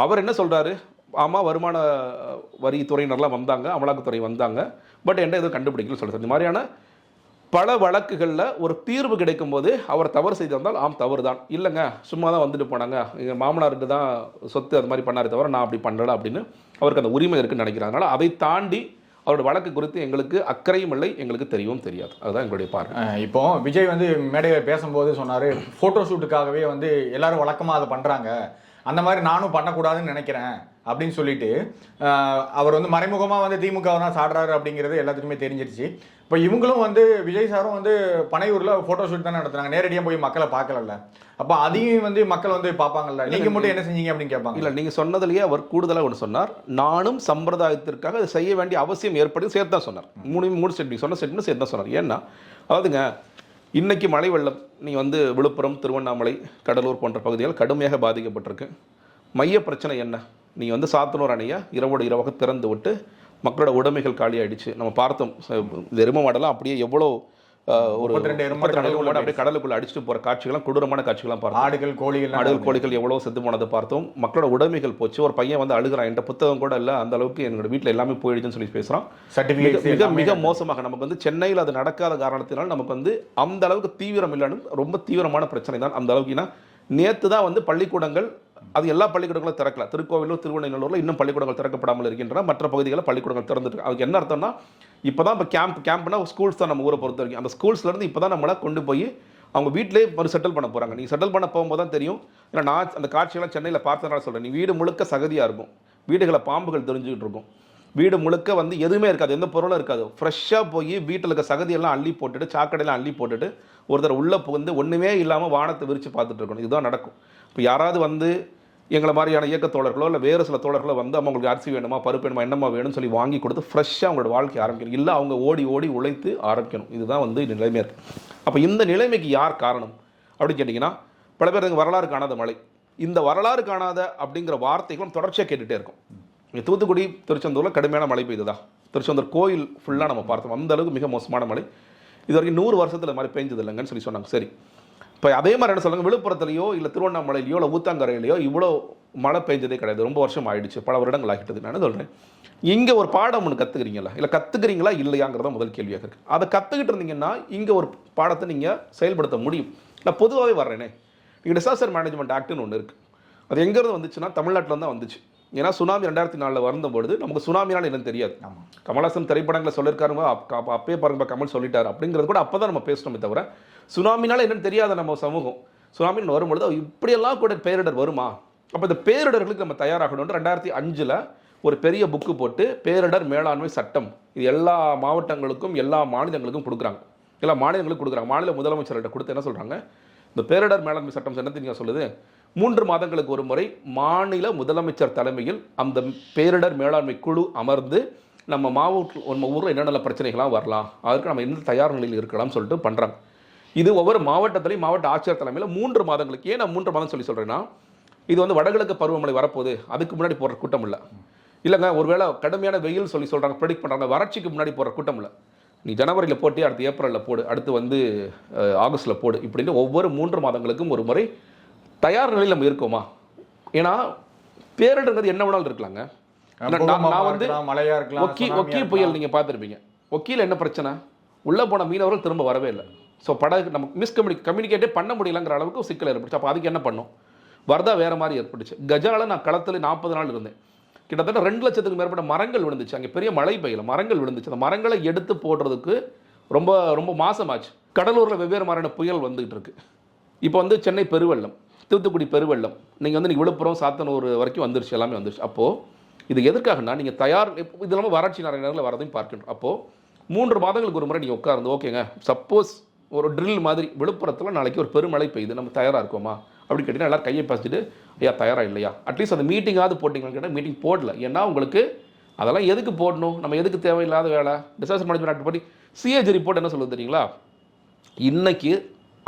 அவர் என்ன சொல்கிறாரு, ஆமாம் வருமான வரி துறையினர்லாம் வந்தாங்க, அமலாக்கத்துறை வந்தாங்க, பட் என்ன எதுவும் கண்டுபிடிக்கல சொல்கிறார். இந்த மாதிரியான பல வழக்குகளில் ஒரு தீர்வு கிடைக்கும் போது அவர் தவறு செய்திருந்தால் ஆம் தவறு தான், இல்லைங்க சும்மா தான் வந்துட்டு போனாங்க, எங்கள் மாமனாருக்கு தான் சொத்து அது மாதிரி பண்ணாரே தவிர நான் அப்படி பண்ணலை அப்படின்னு அவருக்கு அந்த உரிமை இருக்குன்னு நினைக்கிறாங்க. அதனால் அதை தாண்டி அவரோட வழக்கு குறித்து எங்களுக்கு அக்கறையும் இல்லை, எங்களுக்கு தெரியவும் தெரியாது. அதுதான் எங்களுடைய பார்வை. இப்போ விஜய் வந்து மேடையில் பேசும்போது சொன்னார், ஃபோட்டோ ஷூட்டுக்காகவே வந்து எல்லாரும் வழக்கமாக அதை பண்ணுறாங்க, அந்த மாதிரி நானும் பண்ணக்கூடாதுன்னு நினைக்கிறேன் அப்படின்னு சொல்லிட்டு அவர் வந்து மறைமுகமாக வந்து திமுக தான் சாடுறாரு அப்படிங்கிறது எல்லாத்துக்குமே தெரிஞ்சிருச்சு. இப்போ இவங்களும் வந்து விஜய் சாரும் வந்து பனையூரில் ஃபோட்டோ ஷூட் தானே நடத்துனாங்க, நேரடியாக போய் மக்களை பார்க்கல. அப்போ அதையும் வந்து மக்கள் வந்து பார்ப்பாங்கல்ல, நீங்கள் மட்டும் என்ன செஞ்சீங்க அப்படின்னு கேட்பாங்க. இல்லை, நீங்கள் சொன்னதுலேயே அவர் கூடுதலாக ஒன்று சொன்னார், நானும் சம்பிரதாயத்திற்காக அதை செய்ய வேண்டிய அவசியம் ஏற்படுது சேர்த்து தான் சொன்னார். மூணு ஸ்டேட்மெண்ட் சொன்ன ஸ்டேட்மெண்ட் சேர்த்து தான் சொன்னார். ஏன்னா அதாவதுங்க, இன்றைக்கி மழை வெள்ளம் நீங்கள் வந்து விழுப்புரம், திருவண்ணாமலை, கடலூர் போன்ற பகுதிகள் கடுமையாக பாதிக்கப்பட்டிருக்கு. மைய பிரச்சனை என்ன, நீங்கள் வந்து சாத்தனூர் அணையை இரவோடு இரவாக திறந்து விட்டு மக்களோட உடைமைகள் காலி ஆகிடுச்சு. நம்ம பார்த்தோம், இந்த எரும மாடெல்லாம் அப்படியே எவ்வளோ ஒரு 32 அப்படியே கடலுக்குள்ள அடிச்சுட்டு போகிற காட்சிகள்லாம் கொடூரமான காட்சிகள்லாம் பார்த்தோம். ஆடுகள் கோழிகள் எவ்வளோ செத்து போனதை பார்த்தோம். மக்களோட உடைமைகள் போச்சு. ஒரு பையன் வந்து அழுகிறான், என்ற புத்தகம் கூட இல்லை, அந்த அளவுக்கு என்னோட வீட்டில் எல்லாமே போயிடுச்சுன்னு சொல்லி பேசுகிறான். மிக மிக மோசமாக நமக்கு வந்து சென்னையில் அது நடக்காத காரணத்தினால் நமக்கு வந்து அந்த அளவுக்கு தீவிரம் இல்லைன்னு ரொம்ப தீவிரமான பிரச்சனை தான். அந்த அளவுக்குன்னா நேற்று தான் வந்து பள்ளிக்கூடங்கள், அது எல்லா பள்ளிக்கூடங்களும் திறக்கல, திருக்கோவிலூர் திருவண்ணூரில் இன்னும் பள்ளிக்கூடங்கள் திறக்கப்படாமல் இருக்கின்றன, மற்ற பகுதிகளில் பள்ளிக்கூடங்கள் திறந்துட்டு. அதுக்கு என்ன அர்த்தம்னா, இப்போ தான் இப்போ கேம்ப்னா ஸ்கூல்ஸ் தான் நம்ம ஊரை பொறுத்த வரைக்கும். அந்த ஸ்கூல்ஸ்லேருந்து இப்போ தான் நம்மளை கொண்டு போய் அவங்க வீட்டிலே ஒரு செட்டில் பண்ண போகிறாங்க. நீங்கள் செட்டில் பண்ண போகும்போது தான் தெரியும். ஏன்னா நான் அந்த காட்சியெல்லாம் சென்னையில் பார்த்ததுனால சொல்கிறேன், நீ வீடு முழுக்க சகதியாக இருக்கும், வீடுகளை பாம்புகள் தெரிஞ்சுக்கிட்டு இருக்கும். வீடு முழுக்க வந்து எதுவுமே இருக்காது, எந்த பொருளும் இருக்காது. ஃப்ரெஷ்ஷாக போய் வீட்டில் இருக்க சகதியெல்லாம் அள்ளி போட்டுட்டு, சாக்கடையெல்லாம் அள்ளி போட்டுட்டு ஒருத்தர் உள்ளே புகுந்து ஒன்றுமே இல்லாமல் வானத்தை விரித்து பார்த்துட்டு இருக்கணும். இதுதான் நடக்கும். இப்போ யாராவது வந்து எங்களை மாதிரியான இயக்க தோழர்களோ இல்லை வேறு சில தோழர்களோ வந்து அவங்களுக்கு அரிசி வேணுமா, பருப்பு வேணுமா, என்னமா வேணும்னு சொல்லி வாங்கி கொடுத்து ஃப்ரெஷ்ஷாக அவங்களோட வாழ்க்கை ஆரம்பிக்கணும். இல்லை அவங்க ஓடி ஓடி உழைத்து ஆரம்பிக்கணும். இதுதான் வந்து நிலைமையாக இருக்குது. அப்போ இந்த நிலைமைக்கு யார் காரணம் அப்படின்னு கேட்டிங்கன்னா, பல பேர் எனக்கு வரலாறு காணாத மழை. இந்த வரலாறு காணாத அப்படிங்கிற வார்த்தைகளும் தொடர்ச்சியாக கேட்டுகிட்டே இருக்கும். இங்கே தூத்துக்குடி திருச்செந்தூரில் கடுமையான மழை பெய்யுதா, திருச்செந்தூர் கோயில் ஃபுல்லாக நம்ம பார்த்தோம், அந்த அளவுக்கு மிக மோசமான மழை. இது வரைக்கும் 100 வருஷத்தில் இது மாதிரி பெஞ்சது இல்லைங்கன்னு சொல்லி சொன்னாங்க. சரி, இப்போ அதே மாதிரி என்ன சொல்லுங்கள், விழுப்புரத்துலையோ இல்லை திருவண்ணாமலையிலையோ இல்லை ஊத்தாங்கரையிலையோ இவ்வளோ மழை பெஞ்சதே கிடையாது. ரொம்ப வருஷம் ஆயிடுச்சு, பல வருடங்கள் ஆகிட்டது. நான் சொல்கிறேன், இங்கே ஒரு பாடம் ஒன்று கற்றுக்கிறீங்களா, இல்லை கற்றுக்கிறீங்களா இல்லையாங்கிறத முதல் கேள்வியாக இருக்குது. அதை கற்றுக்கிட்டு இருந்தீங்கன்னா இங்கே ஒரு பாடத்தை நீங்கள் செயல்படுத்த முடியும். நான் பொதுவாகவே வர்றேனே, இங்கே டிசாஸ்டர் மேனேஜ்மெண்ட் ஆக்ட்னு ஒன்று இருக்குது. அது எங்கேருந்து வந்துச்சுன்னா தமிழ்நாட்டில் தான் வந்துச்சு. ஏன்னா சுனாமி 2004 வந்தபொழுது நமக்கு சுனாமினால் என்னன்னு தெரியாது. கமல்ஹாசன் திரைப்படங்களை சொல்லியிருக்காருங்க, அப்பயே பாருங்க கமல் சொல்லிட்டார் அப்படிங்கிறது கூட அப்போ தான் நம்ம பேசணுமே தவிர, சுனாமினால் என்னன்னு தெரியாத நம்ம சமூகம் சுனாமின்னு வரும்பொழுது இப்படியெல்லாம் கூட பேரிடர் வருமா, அப்போ இந்த பேரிடர்களுக்கு நம்ம தயாராகணும்னு 2005 ஒரு பெரிய புக்கு போட்டு பேரிடர் மேலாண்மை சட்டம் இது எல்லா மாவட்டங்களுக்கும் எல்லா மாநிலங்களுக்கும் கொடுக்குறாங்க. எல்லா மாநிலங்களுக்கும் கொடுக்குறாங்க. மாநில முதலமைச்சர்கிட்ட கொடுத்து என்ன சொல்கிறாங்க, இந்த பேரிடர் மேலாண்மை சட்டம் என்ன தெரியுங்க சொல்லுது, 3 மாதங்களுக்கு ஒரு முறை மாநில முதலமைச்சர் தலைமையில் அந்த பேரிடர் மேலாண்மை குழு அமர்ந்து நம்ம ஊரில் என்னென்ன பிரச்சனைகளாக வரலாம், அதற்கு நம்ம எந்த தயார் நிலையில் இருக்கலாம்னு சொல்லிட்டு பண்ணுறாங்க. இது ஒவ்வொரு மாவட்டத்திலையும் மாவட்ட ஆட்சியர் தலைமையில் 3 மாதங்களுக்கு. ஏன் நான் 3 மாதம் சொல்லி சொல்கிறேன்னா, இது வந்து வடகிழக்கு பருவமழை வரப்போகுது, அதுக்கு முன்னாடி போடுற கூட்டம் இல்லை. இல்லைங்க, ஒருவேளை கடுமையான வெயில் சொல்லி சொல்கிறாங்க, ப்ரெடிக்ட் பண்ணுறாங்க, வறட்சிக்கு முன்னாடி போடுற கூட்டம் இல்லை. நீ ஜனவரியில் போட்டு அடுத்து ஏப்ரலில் போடு, அடுத்து வந்து ஆகஸ்ட்டில் போடு, இப்படின்னு ஒவ்வொரு 3 மாதங்களுக்கும் ஒரு முறை தயார் நிலையில் நம்ம இருக்கோமா? ஏன்னா பேரிடர்ங்கிறது என்ன வேணாலும் இருக்கலாங்க. நான் வந்து ஒக்கி புயல் நீங்கள் பார்த்துருப்பீங்க. ஒக்கியில் என்ன பிரச்சனை, உள்ளே போன மீனவர்கள் திரும்ப வரவே இல்லை. ஸோ படகு நம்ம கம்யூனிகேட்டே பண்ண முடியலங்கிற அளவுக்கு சிக்கல் ஏற்பட்டுச்சு. அப்போ அதுக்கு என்ன பண்ணோம், வரதா வேறு மாதிரி ஏற்பட்டுச்சு. கஜால நான் களத்தில் 40 நாள் இருந்தேன். கிட்டத்தட்ட 2 லட்சத்துக்கு மேற்பட்ட மரங்கள் விழுந்துச்சு. அங்கே பெரிய மழை பெய்யல, மரங்கள் விழுந்துச்சு. அந்த மரங்களை எடுத்து போடுறதுக்கு ரொம்ப ரொம்ப மாசமாச்சு. கடலூரில் வெவ்வேறு மாதிரியான புயல் வந்துகிட்டு இருக்கு. இப்போ வந்து சென்னை பெருவெள்ளம், தூத்துக்குடி பெருவெள்ளம், நீங்கள் வந்து விழுப்புரம் சாத்தனூர் வரைக்கும் வந்துருச்சு, எல்லாமே வந்துருச்சு. அப்போது இது எதுக்காகனா நீங்கள் தயார், இது இல்லாமல் வறட்சி நிறைய நேரங்களில் வரதையும் பார்க்கணும். அப்போது 3 மாதங்களுக்கு ஒரு முறை நீங்கள் உட்கார்ந்து ஓகேங்க, சப்போஸ் ஒரு ட்ரில் மாதிரி விழுப்புரத்தில் நாளைக்கு ஒரு பெருமழை பெய்யுது, நம்ம தயாராக இருக்கோமா அப்படின்னு கேட்டிங்கன்னா எல்லோரும் கையை பேசிட்டு ஐயா தயாராக இல்லையா, அட்லீஸ்ட் அந்த மீட்டிங்காவது போட்டிங்கன்னு கேட்டால் மீட்டிங் போடல. ஏன்னா உங்களுக்கு அதெல்லாம் எதுக்கு போடணும், நம்ம எதுக்கு தேவையில்லாத வேலை. டிசாஸ்டர் மேனேஜ்மெண்ட் ஆக்ட் பற்றி சிஏஜி ரிப்போர்ட் என்ன சொல்லுது தெரியுங்களா, இன்றைக்கி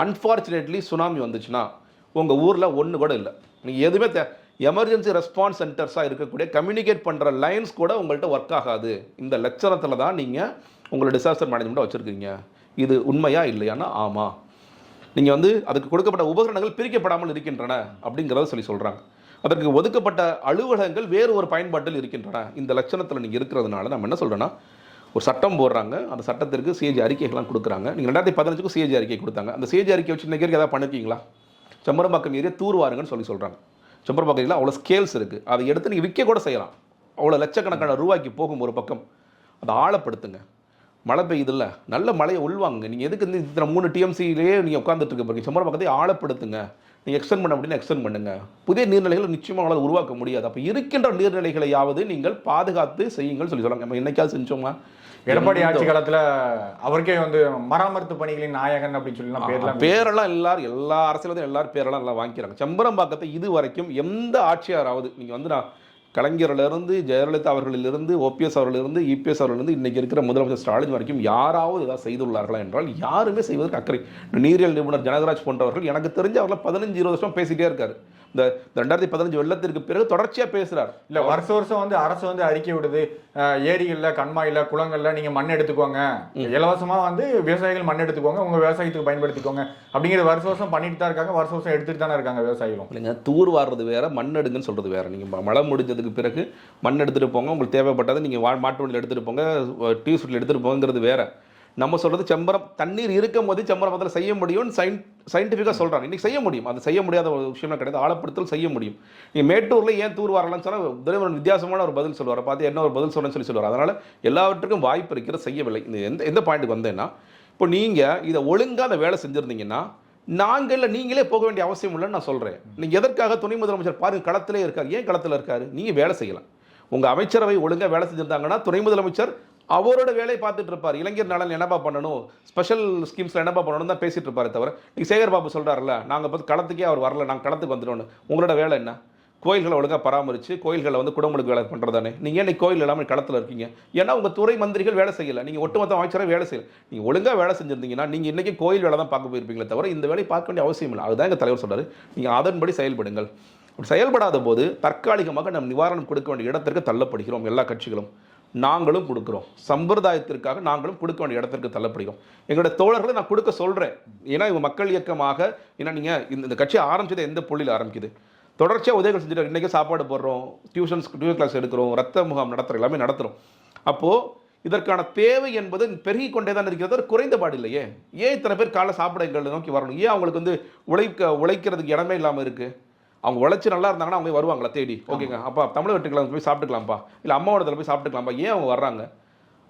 அன்ஃபார்ச்சுனேட்லி சுனாமி வந்துச்சுன்னா உங்கள் ஊரில் ஒன்று கூட இல்லை, நீங்கள் எதுவுமே எமர்ஜென்சி ரெஸ்பான்ஸ் சென்டர்ஸாக இருக்கக்கூடிய கம்யூனிகேட் பண்ணுற லைன்ஸ் கூட உங்கள்கிட்ட ஒர்க் ஆகாது. இந்த லட்சணத்தில் தான் நீங்கள் உங்களை டிசாஸ்டர் மேனேஜ்மெண்ட்டாக வச்சுருக்கீங்க. இது உண்மையா இல்லையானா ஆமாம். நீங்கள் வந்து அதுக்கு கொடுக்கப்பட்ட உபகரணங்கள் பிரிக்கப்படாமல் இருக்கின்றன அப்படிங்கிறத சொல்கிறாங்க. அதற்கு ஒதுக்கப்பட்ட அலுவலகங்கள் வேறு ஒரு பயன்பாட்டில் இருக்கின்றன. இந்த லட்சணத்தில் நீங்கள் இருக்கிறதுனால நம்ம என்ன சொல்கிறோன்னா, ஒரு சட்டம் போடுறாங்க, அந்த சட்டத்திற்கு சிஏஜி அறிக்கைகள்லாம் கொடுக்குறாங்க. நீங்கள் 2015 சிஏஜி அறிக்கை கொடுத்தாங்க. அந்த சிஏஜி அறிக்கை வச்சு இன்றைக்கி ஏதாவது பண்ணிருக்கீங்களா? செம்பரம்பாக்கம் ஏரியா தூர்வாருங்கன்னு சொல்கிறாங்க. செம்பரம்பாக்கம் அவ்வளோ ஸ்கேல்ஸ் இருக்குது, அதை எடுத்து நீங்கள் விற்க கூட செய்யலாம். அவ்வளோ லட்சக்கணக்கான ரூபாய்க்கு போகும் ஒரு பக்கம். அதை ஆழப்படுத்துங்க. மழை பெய்யுதில்ல, நல்ல மழையை உள்வாங்க. நீங்கள் எதுக்கு இந்த இத்தனை 3 டிஎம்சியிலேயே நீங்கள் உட்காந்துட்டு இருக்க போகிறீங்க? செம்பரம்பாக்கத்தை ஆழப்படுத்துங்க. நீங்கள் எக்ஸ்டெண்ட் பண்ண அப்படின்னு எக்ஸ்டெண்ட் பண்ணுங்கள். புதிய நீர்நிலைகளை நிச்சயமாக அவங்களால் உருவாக்க முடியாது. அப்போ இருக்கின்ற நீர்நிலைகளையாவது நீங்கள் பாதுகாத்து செய்யுங்கள் சொல்கிறாங்க. நம்ம என்னைக்காவது செஞ்சோமா? எடப்பாடி ஆட்சி காலத்தில் அவருக்கே வந்து மராமத்து பணிகளின் நாயகன் அப்படின்னு சொல்லி பேரெல்லாம் எல்லா அரசியலும் எல்லாரும் பேரெல்லாம் நல்லா வாங்கிக்கிறாங்க. செம்பரம்பாக்கத்தை இது வரைக்கும் எந்த ஆட்சியாராவது நீங்கள் வந்து நான் கலைஞரிலிருந்து ஜெயலலிதா அவர்களிலிருந்து ஓபிஎஸ் அவர்களிலிருந்து இபிஎஸ் அவர்களிலிருந்து இன்றைக்கி இருக்கிற முதலமைச்சர் ஸ்டாலின் வரைக்கும் யாராவது ஏதாவது செய்துள்ளார்களா என்றால் யாருமே செய்வதற்கு அக்கறை. நீரியல் நிபுணர் ஜனகராஜ் போன்றவர்கள் எனக்கு தெரிஞ்ச அவர்கள் 15-20 வருஷம் பேசிகிட்டே இருக்காரு. இந்த 2015 வெள்ளத்திற்கு பிறகு தொடர்ச்சியாக பேசுகிறார். இல்லை, வருஷம் வந்து அரசு வந்து அறிக்கை விடுது, ஏரிகளில் கண்மாயில் குளங்களில் நீங்கள் மண் எடுத்துக்கோங்க, இலவசமாக வந்து விவசாயிகள் மண் எடுத்துக்கோங்க, உங்கள் விவசாயத்துக்கு பயன்படுத்திக்கோங்க அப்படிங்கிறது வருஷம் பண்ணிட்டு தான் இருக்காங்க. வருஷம் எடுத்துகிட்டு தானே இருக்காங்க விவசாயிகளும். இல்லைங்க, தூர் வாடுறது வேறு, மண் எடுங்கன்னு சொல்கிறது வேறு. நீங்கள் மழை முடிஞ்சதுக்கு பிறகு மண் எடுத்துகிட்டு போங்க, உங்களுக்கு தேவைப்பட்டதை நீங்கள் மாட்டு வண்டியில் எடுத்துகிட்டு போங்க, டியூஸ்வீட்டில் எடுத்துகிட்டு போங்கிறது வேறு. நம்ம சொல்கிறது செம்பரம் தண்ணீர் இருக்கும் போது செம்பரத்தில் செய்ய முடியும்னு சயின்டிஃபிக்காக சொல்கிறாங்க. இன்றைக்கி செய்ய முடியும், அது செய்ய முடியாத ஒரு விஷயம்லாம் கிடையாது. ஆழப்படுத்தல் செய்ய முடியும். நீங்கள் மேட்டூரில் ஏன் தூர் வரலாம்னு சொன்னால் தினவரன் வித்தியாசமான ஒரு பதில் சொல்லுவார். பார்த்து என்ன ஒரு பதில் சொல்லுன்னு சொல்லுவார். அதனால் எல்லாவற்றுக்கும் வாய்ப்பு இருக்கிற செய்யவில்லை. இந்த எந்த பாயிண்ட்டுக்கு வந்தேன்னா, இப்போ நீங்கள் இதை ஒழுங்காக அந்த வேலை செஞ்சுருந்தீங்கன்னா நீங்களே போக வேண்டிய அவசியம் இல்லைன்னு நான் சொல்கிறேன். நீங்கள் எதற்காக துணை முதலமைச்சர் பாருங்கள் களத்திலே இருக்கார். ஏன் களத்தில் இருக்கார்? நீங்கள் வேலை செய்யலாம். உங்கள் அமைச்சரவை ஒழுங்காக வேலை செஞ்சுருந்தாங்கன்னா துணை முதலமைச்சர் அவரோட வேலையை பார்த்துட்டு இருப்பார். இளைஞர் நலன் என்னப்பா பண்ணணும், ஸ்பெஷல் ஸ்கீம்ஸில் என்னப்பா பண்ணணும் தான் பேசிட்டு இருப்பாரு தவிர, நீங்கள் சேகர் பாபு சொல்கிறாருல்ல, நாங்கள் பார்த்து களத்துக்கே அவர் வரல, நாங்கள் களத்துக்கு வந்துட்டோன்னு. உங்களோட வேலை என்ன? கோயில்களை ஒழுங்காக பராமரித்து கோயில்களை வந்து குடமுழுக்கு வேலை பண்ணுறதானே. நீங்கள் ஏன் கோயில் இல்லாமல் களத்தில் இருக்கீங்க? ஏன்னா உங்கள் துறை மந்திரிகள் வேலை செய்யலை, நீங்கள் ஒட்டுமொத்த அமைச்சராக வேலை செய்யலை. நீங்கள் ஒழுங்காக வேலை செஞ்சுருந்தீங்கன்னா நீங்கள் இன்றைக்கி கோயில் வேலை தான் பார்க்க போயிருப்பீங்களே தவிர இந்த வேலையை பார்க்க வேண்டிய அவசியம் இல்லை. அதுதான் எங்கள் தலைவர் சொல்கிறார், நீங்கள் அதன்படி செயல்படுங்கள். செயல்படாத போது தற்காலிகமாக நம்ம நிவாரணம் கொடுக்க வேண்டிய இடத்திற்கு தள்ளப்படுகிறோம். எல்லா கட்சிகளும் நாங்களும் கொடுக்குறோம், சம்பிரதாயத்திற்காக நாங்களும் கொடுக்க வேண்டிய இடத்திற்கு தள்ளப்படுகிறோம். எங்களோட தோழர்களை நான் கொடுக்க சொல்கிறேன். ஏன்னா இவங்க மக்கள் இயக்கமாக, ஏன்னா நீங்கள் இந்த கட்சி ஆரம்பிச்சது எந்த புள்ளியில் ஆரம்பிக்குது? தொடர்ச்சியாக உதவிகள் செஞ்சுட்டு இன்றைக்கி சாப்பாடு போடுறோம், டியூஷன் கிளாஸ் எடுக்கிறோம், ரத்த முகாம் நடத்துகிறோம், எல்லாமே நடத்துகிறோம். அப்போது இதற்கான தேவை என்பது பெருகி கொண்டே தான் இருக்கிறது, குறைந்தபாடு இல்லையே. ஏன் இத்தனை பேர் காலைல சாப்பிட எங்களை நோக்கி வரணும்? ஏன் அவங்களுக்கு வந்து உழைக்கிறதுக்கு இடமே இல்லாமல் இருக்குது? அவங்க உழைச்சி நல்லா இருந்தாங்கன்னா அவங்க வருவாங்களா தேடி? ஓகேங்க, அப்பா தமிழ் வெட்டுக்கலாம் போய் சாப்பிட்டுக்கலாம்ப்பா, இல்லை அம்மாவோடத்தில் போய் சாப்பிட்டுக்கலாம்ப்பா. ஏன் அவங்க வர்றாங்க?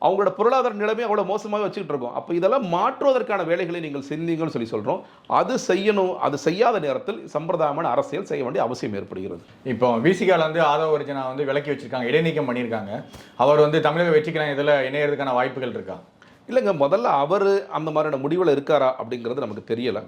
அவங்களோட பொருளாதார நிலைமை அவ்வளோ மோசமாக வச்சுக்கிட்டு இருக்கோம். அப்போ இதெல்லாம் மாற்றுவதற்கான வேலைகளை நீங்கள் செஞ்சீங்கன்னு சொல்லி சொல்கிறோம். அது செய்யணும். அது செய்யாத நேரத்தில் சம்பிரதாயமான அரசியல் செய்ய வேண்டிய அவசியம் ஏற்படுகிறது. இப்போ விசிகால வந்து ஆதவ அர்ஜுனா வந்து விலக்கி வச்சிருக்காங்க, இடைநீக்கம் பண்ணியிருக்காங்க. அவர் வந்து தமிழக வெற்றிக்கலாம் இதில் இணையறதுக்கான வாய்ப்புகள் இருக்கா? இல்லைங்க, முதல்ல அவர் அந்த மாதிரியான முடிவில் இருக்காரா அப்படிங்கிறது நமக்கு தெரியலை.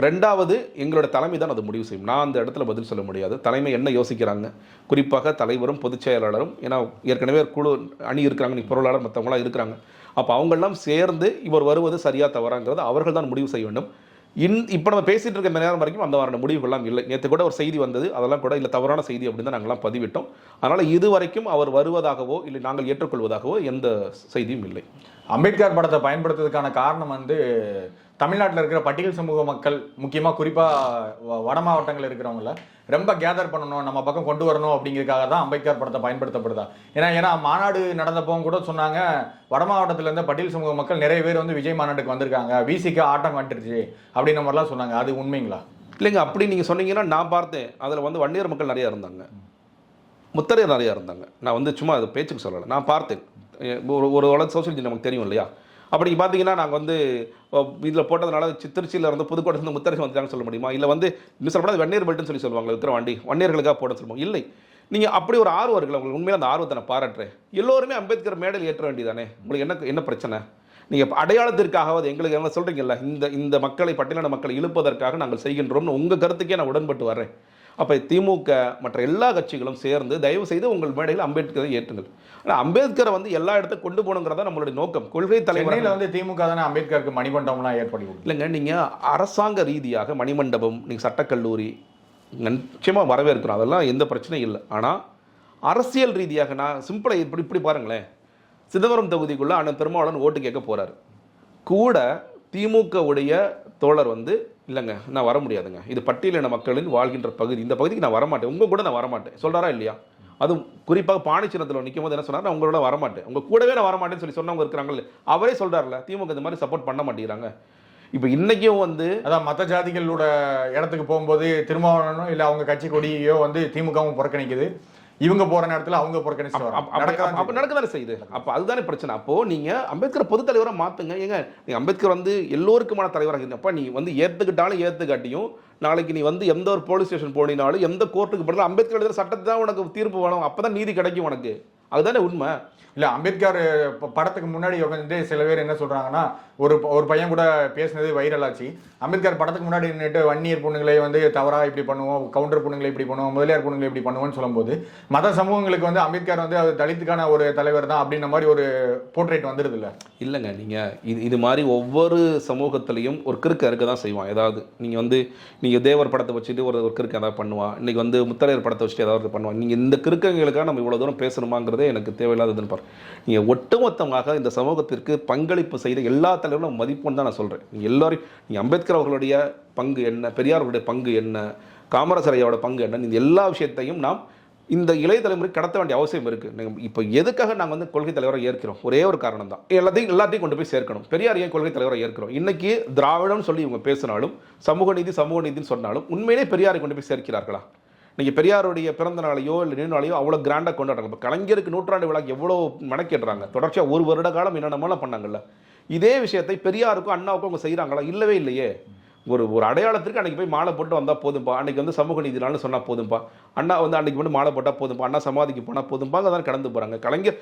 ரெண்டாவது, எங்களோட தலைமை தான் அது முடிவு செய்யும். நான் அந்த இடத்துல பதில் சொல்ல முடியாது. தலைமை என்ன யோசிக்கிறாங்க, குறிப்பாக தலைவரும் பொதுச் செயலாளரும், ஏன்னா ஏற்கனவே குழு அணி இருக்கிறாங்க, நீ பொருளாளர் மற்றவங்களாம் இருக்கிறாங்க. அப்போ அவங்கெல்லாம் சேர்ந்து இவர் வருவது சரியா தவறாங்கிறது அவர்கள் தான் முடிவு செய்ய வேண்டும். இப்போ நம்ம பேசிகிட்டு இருக்க இந்த நேரம் வரைக்கும் அந்த மாதிரியான முடிவுகள்லாம் இல்லை. நேற்று கூட ஒரு செய்தி வந்தது, அதெல்லாம் கூட இல்லை, தவறான செய்தி அப்படின்னு தான் நாங்கள்லாம் பதிவிட்டோம். அதனால் இது வரைக்கும் அவர் வருவதாகவோ இல்லை நாங்கள் ஏற்றுக்கொள்வதாகவோ எந்த செய்தியும் இல்லை. அம்பேத்கர் படத்தை பயன்படுத்துறதுக்கான காரணம் வந்து தமிழ்நாட்டில் இருக்கிற பட்டியல் சமூக மக்கள், முக்கியமாக குறிப்பாக வட மாவட்டங்களில் இருக்கிறவங்கள ரொம்ப கேதர் பண்ணணும், நம்ம பக்கம் கொண்டு வரணும் அப்படிங்கிறதுக்காக தான் அம்பேத்கர் படத்தை பயன்படுத்தப்படுதா? ஏன்னா மாநாடு நடந்தப்போ கூட சொன்னாங்க, வட மாவட்டத்தில் இருந்த பட்டியல் சமூக மக்கள் நிறைய பேர் வந்து விஜய் மாநாட்டுக்கு வந்திருக்காங்க, விசிக்கு ஆட்டம் வந்துருச்சு அப்படின்ற மாதிரிலாம் சொன்னாங்க. அது உண்மைங்களா? இல்லைங்க, அப்படி நீங்கள் சொன்னீங்கன்னா நான் பார்த்தேன். அதில் வந்து வன்னியர் மக்கள் நிறையா இருந்தாங்க, முத்தரையர் நிறையா இருந்தாங்க. நான் வந்து சும்மா அது பேச்சுக்கு சொல்லலை, நான் பார்த்தேன். ஒரு உலக சோசியல் நமக்கு தெரியும் இல்லையா? அப்படி பார்த்தீங்கன்னா நாங்கள் வந்து இதில் போட்டதுனால திருச்சியில் இருந்து புதுக்கோட்டை இருந்து முத்தரை வந்துட்டாங்கன்னு சொல்ல முடியுமா? இல்லை வந்து இன்னும் சொல்லப்படாது வன்னியர் பெல்ட்னு சொல்லி சொல்லுவாங்க, இருக்கிற வன்னியர்களுக்காக போட சொல்லுவோம். இல்லை, நீங்கள் அப்படி ஒரு ஆர்வம் இருக்குல்ல, உங்களுக்கு உண்மையில அந்த ஆர்வத்தை நான் பாராட்டுறேன். எல்லோருமே அம்பேத்கர் மேடையில் ஏற்ற வேண்டியதானே? உங்களுக்கு என்ன பிரச்சனை? நீங்கள் அடையாளத்திற்காவது எங்களுக்கு என்ன சொல்கிறீங்கல்ல, இந்த மக்களை பட்டியலின மக்களை இழுப்பதற்காக நாங்கள் செய்கின்றோம்னு உங்கள் கருத்துக்கே நான் உடன்பட்டு வரேன். அப்போ திமுக மற்ற எல்லா கட்சிகளும் சேர்ந்து தயவு செய்து உங்கள் மேடையில் அம்பேத்கரை ஏற்றுங்கள். ஆனால் அம்பேத்கரை வந்து எல்லா இடத்துக்கும் கொண்டு போகணுங்கிறதா நம்மளுடைய நோக்கம். கொள்கை தலைவர்கள் வந்து திமுக தானே அம்பேத்கருக்கு மணிமண்டபம்லாம் ஏற்படுத்தி இல்லைங்க. நீங்கள் அரசாங்க ரீதியாக மணிமண்டபம், நீங்கள் சட்டக்கல்லூரி நிச்சயமாக வரவேற்கிறோம், அதெல்லாம் எந்த பிரச்சனையும் இல்லை. ஆனால் அரசியல் ரீதியாக நான் சிம்பிளாக இப்படி பாருங்களேன், சிதம்பரம் தொகுதிக்குள்ளே அண்ணன் திருமாவளவன் ஓட்டு கேட்க போகிறார். கூட திமுகவுடைய தோழர் வந்து இல்லைங்க நான் வர முடியாதுங்க, இது பட்டியலின மக்களின் வாழ்கின்ற பகுதி, இந்த பகுதிக்கு நான் வரமாட்டேன், உங்கள் கூட நான் வரமாட்டேன் சொல்கிறாரா இல்லையா? அதுவும் குறிப்பாக பாணிச்சின்னத்தில் நிற்கும் போது என்ன சொன்னார், நான் உங்களோட வரமாட்டேன், உங்கள் கூடவே நான் வரமாட்டேன்னு சொல்லி சொன்னவங்க இருக்கிறாங்கல்ல, அவரே சொல்கிறார்ல திமுக இந்த மாதிரி சப்போர்ட் பண்ண மாட்டேங்கிறாங்க. இப்போ இன்றைக்கும் வந்து அதான் மற்ற ஜாதிகளோட இடத்துக்கு போகும்போது திருமாவளவனோ இல்லை அவங்க கட்சி கொடியோ வந்து திமுகவும் புறக்கணிக்குது, இவங்க போற நேரத்தில் அவங்க புறக்கணிச்சு நடக்கதானே செய்யுது. அப்போ அதுதானே பிரச்சனை. அப்போ நீங்க அம்பேத்கர் பொது தலைவராக மாத்துங்க. ஏங்க நீங்க அம்பேத்கர் வந்து எல்லோருக்குமான தலைவராக இருந்தப்ப நீ வந்து ஏத்துக்கிட்டாலும் ஏத்துக்காட்டியும் நாளைக்கு நீ வந்து எந்த ஒரு போலீஸ் ஸ்டேஷன் போனினாலும் எந்த கோர்ட்டுக்கு போனாலும் அம்பேத்கர் எழுதுற சட்டத்தை தான் உனக்கு தீர்ப்பு வேணும், அப்பதான் நீதி கிடைக்கும் உனக்கு. அதுதானே உண்மை. இல்லை அம்பேத்கர் படத்துக்கு முன்னாடி வந்து சில பேர் என்ன சொல்கிறாங்கன்னா, ஒரு பையன் கூட பேசினது வைரல் ஆச்சு. அம்பேத்கர் படத்துக்கு முன்னாடி நின்றுட்டு வன்னியர் பொண்ணுங்களை வந்து தவறாக இப்படி பண்ணுவோம், கவுண்டர் பொண்ணுங்களை இப்படி பண்ணுவோம், முதலியார் பொண்ணுங்களை இப்படி பண்ணுவோம்னு சொல்லும்போது மத சமூகங்களுக்கு வந்து அம்பேத்கர் வந்து அது தலித்துக்கான ஒரு தலைவர் தான் அப்படின்ற மாதிரி ஒரு போர்ட்ரேட் வந்துடுது இல்லை? இல்லைங்க, நீங்கள் இது மாதிரி ஒவ்வொரு சமூகத்திலையும் ஒரு கிறுக்கு இருக்க தான் செய்வான். ஏதாவது நீங்கள் தேவர் படத்தை வச்சுட்டு ஒரு கிறுக்கு ஏதாவது பண்ணுவான், இன்றைக்கி வந்து முத்தரையர் படத்தை வச்சுட்டு ஏதாவது பண்ணுவான். நீங்கள் இந்த கிறுக்கங்களுக்காக நம்ம இவ்வளோ தூரம் பேசணுமாங்கிறதே எனக்கு தேவையில்லாததுன்னு பாரு. நீங்கள் ஒட்டுமொத்தமாக இந்த சமூகத்திற்கு பங்களிப்பு செய்த எல்லா தலைவர்களும் மதிப்புன்னு தான் நான் சொல்கிறேன். நீங்கள் எல்லோரும் நீங்கள் அம்பேத்கர் அவர்களுடைய பங்கு என்ன, பெரியார் அவர்களுடைய பங்கு என்ன, காமராஜர் ஐயாவோட பங்கு என்ன, இந்த எல்லா விஷயத்தையும் நாம் இந்த இளைய தலைமுறை கடத்த வேண்டிய அவசியம் இருக்குது. இப்போ எதுக்காக நாங்கள் வந்து கொள்கை தலைவராக ஏற்கிறோம்? ஒரே ஒரு காரணம் தான், எல்லாத்தையும் கொண்டு போய் சேர்க்கணும். பெரியார் ஏன் கொள்கை தலைவராக ஏற்கிறோம்? இன்றைக்கி திராவிடம்னு சொல்லி இவங்க பேசினாலும் சமூக நீதினு சொன்னாலும் உண்மையிலே பெரியாரை கொண்டு போய் சேர்க்கிறார்களா? நீங்கள் பெரியாருடைய பிறந்த நாளையோ இல்லை நினைவு நாளையோ அவ்வளோ கிராண்டாக கொண்டாடுறாங்க. இப்போ கலைஞருக்கு 100ஆண்டு விழாக்கு எவ்வளோ மெனக்கேடுறாங்க. தொடர்ச்சியாக ஒரு வருட காலம் என்னென்னமோலாம் பண்ணாங்கல்ல. இதே விஷயத்தை பெரியாருக்கும் அண்ணாவுக்கும் அவங்க செய்கிறாங்களா? இல்லவே இல்லையே. ஒரு ஒரு அடையாளத்திற்கு அன்றைக்கி போய் மாலை போட்டு வந்தால் போதும்பா, அன்றைக்கி வந்து சமூக நீதி நாள்னு சொன்னால் போதும்பா, அண்ணா வந்து அன்றைக்கி மட்டும் மாலை போட்டால் போதும்பா, அண்ணா சமாதிக்கு போனால் போதும்பாங்க தான் கடந்து போகிறாங்க. கலைஞர்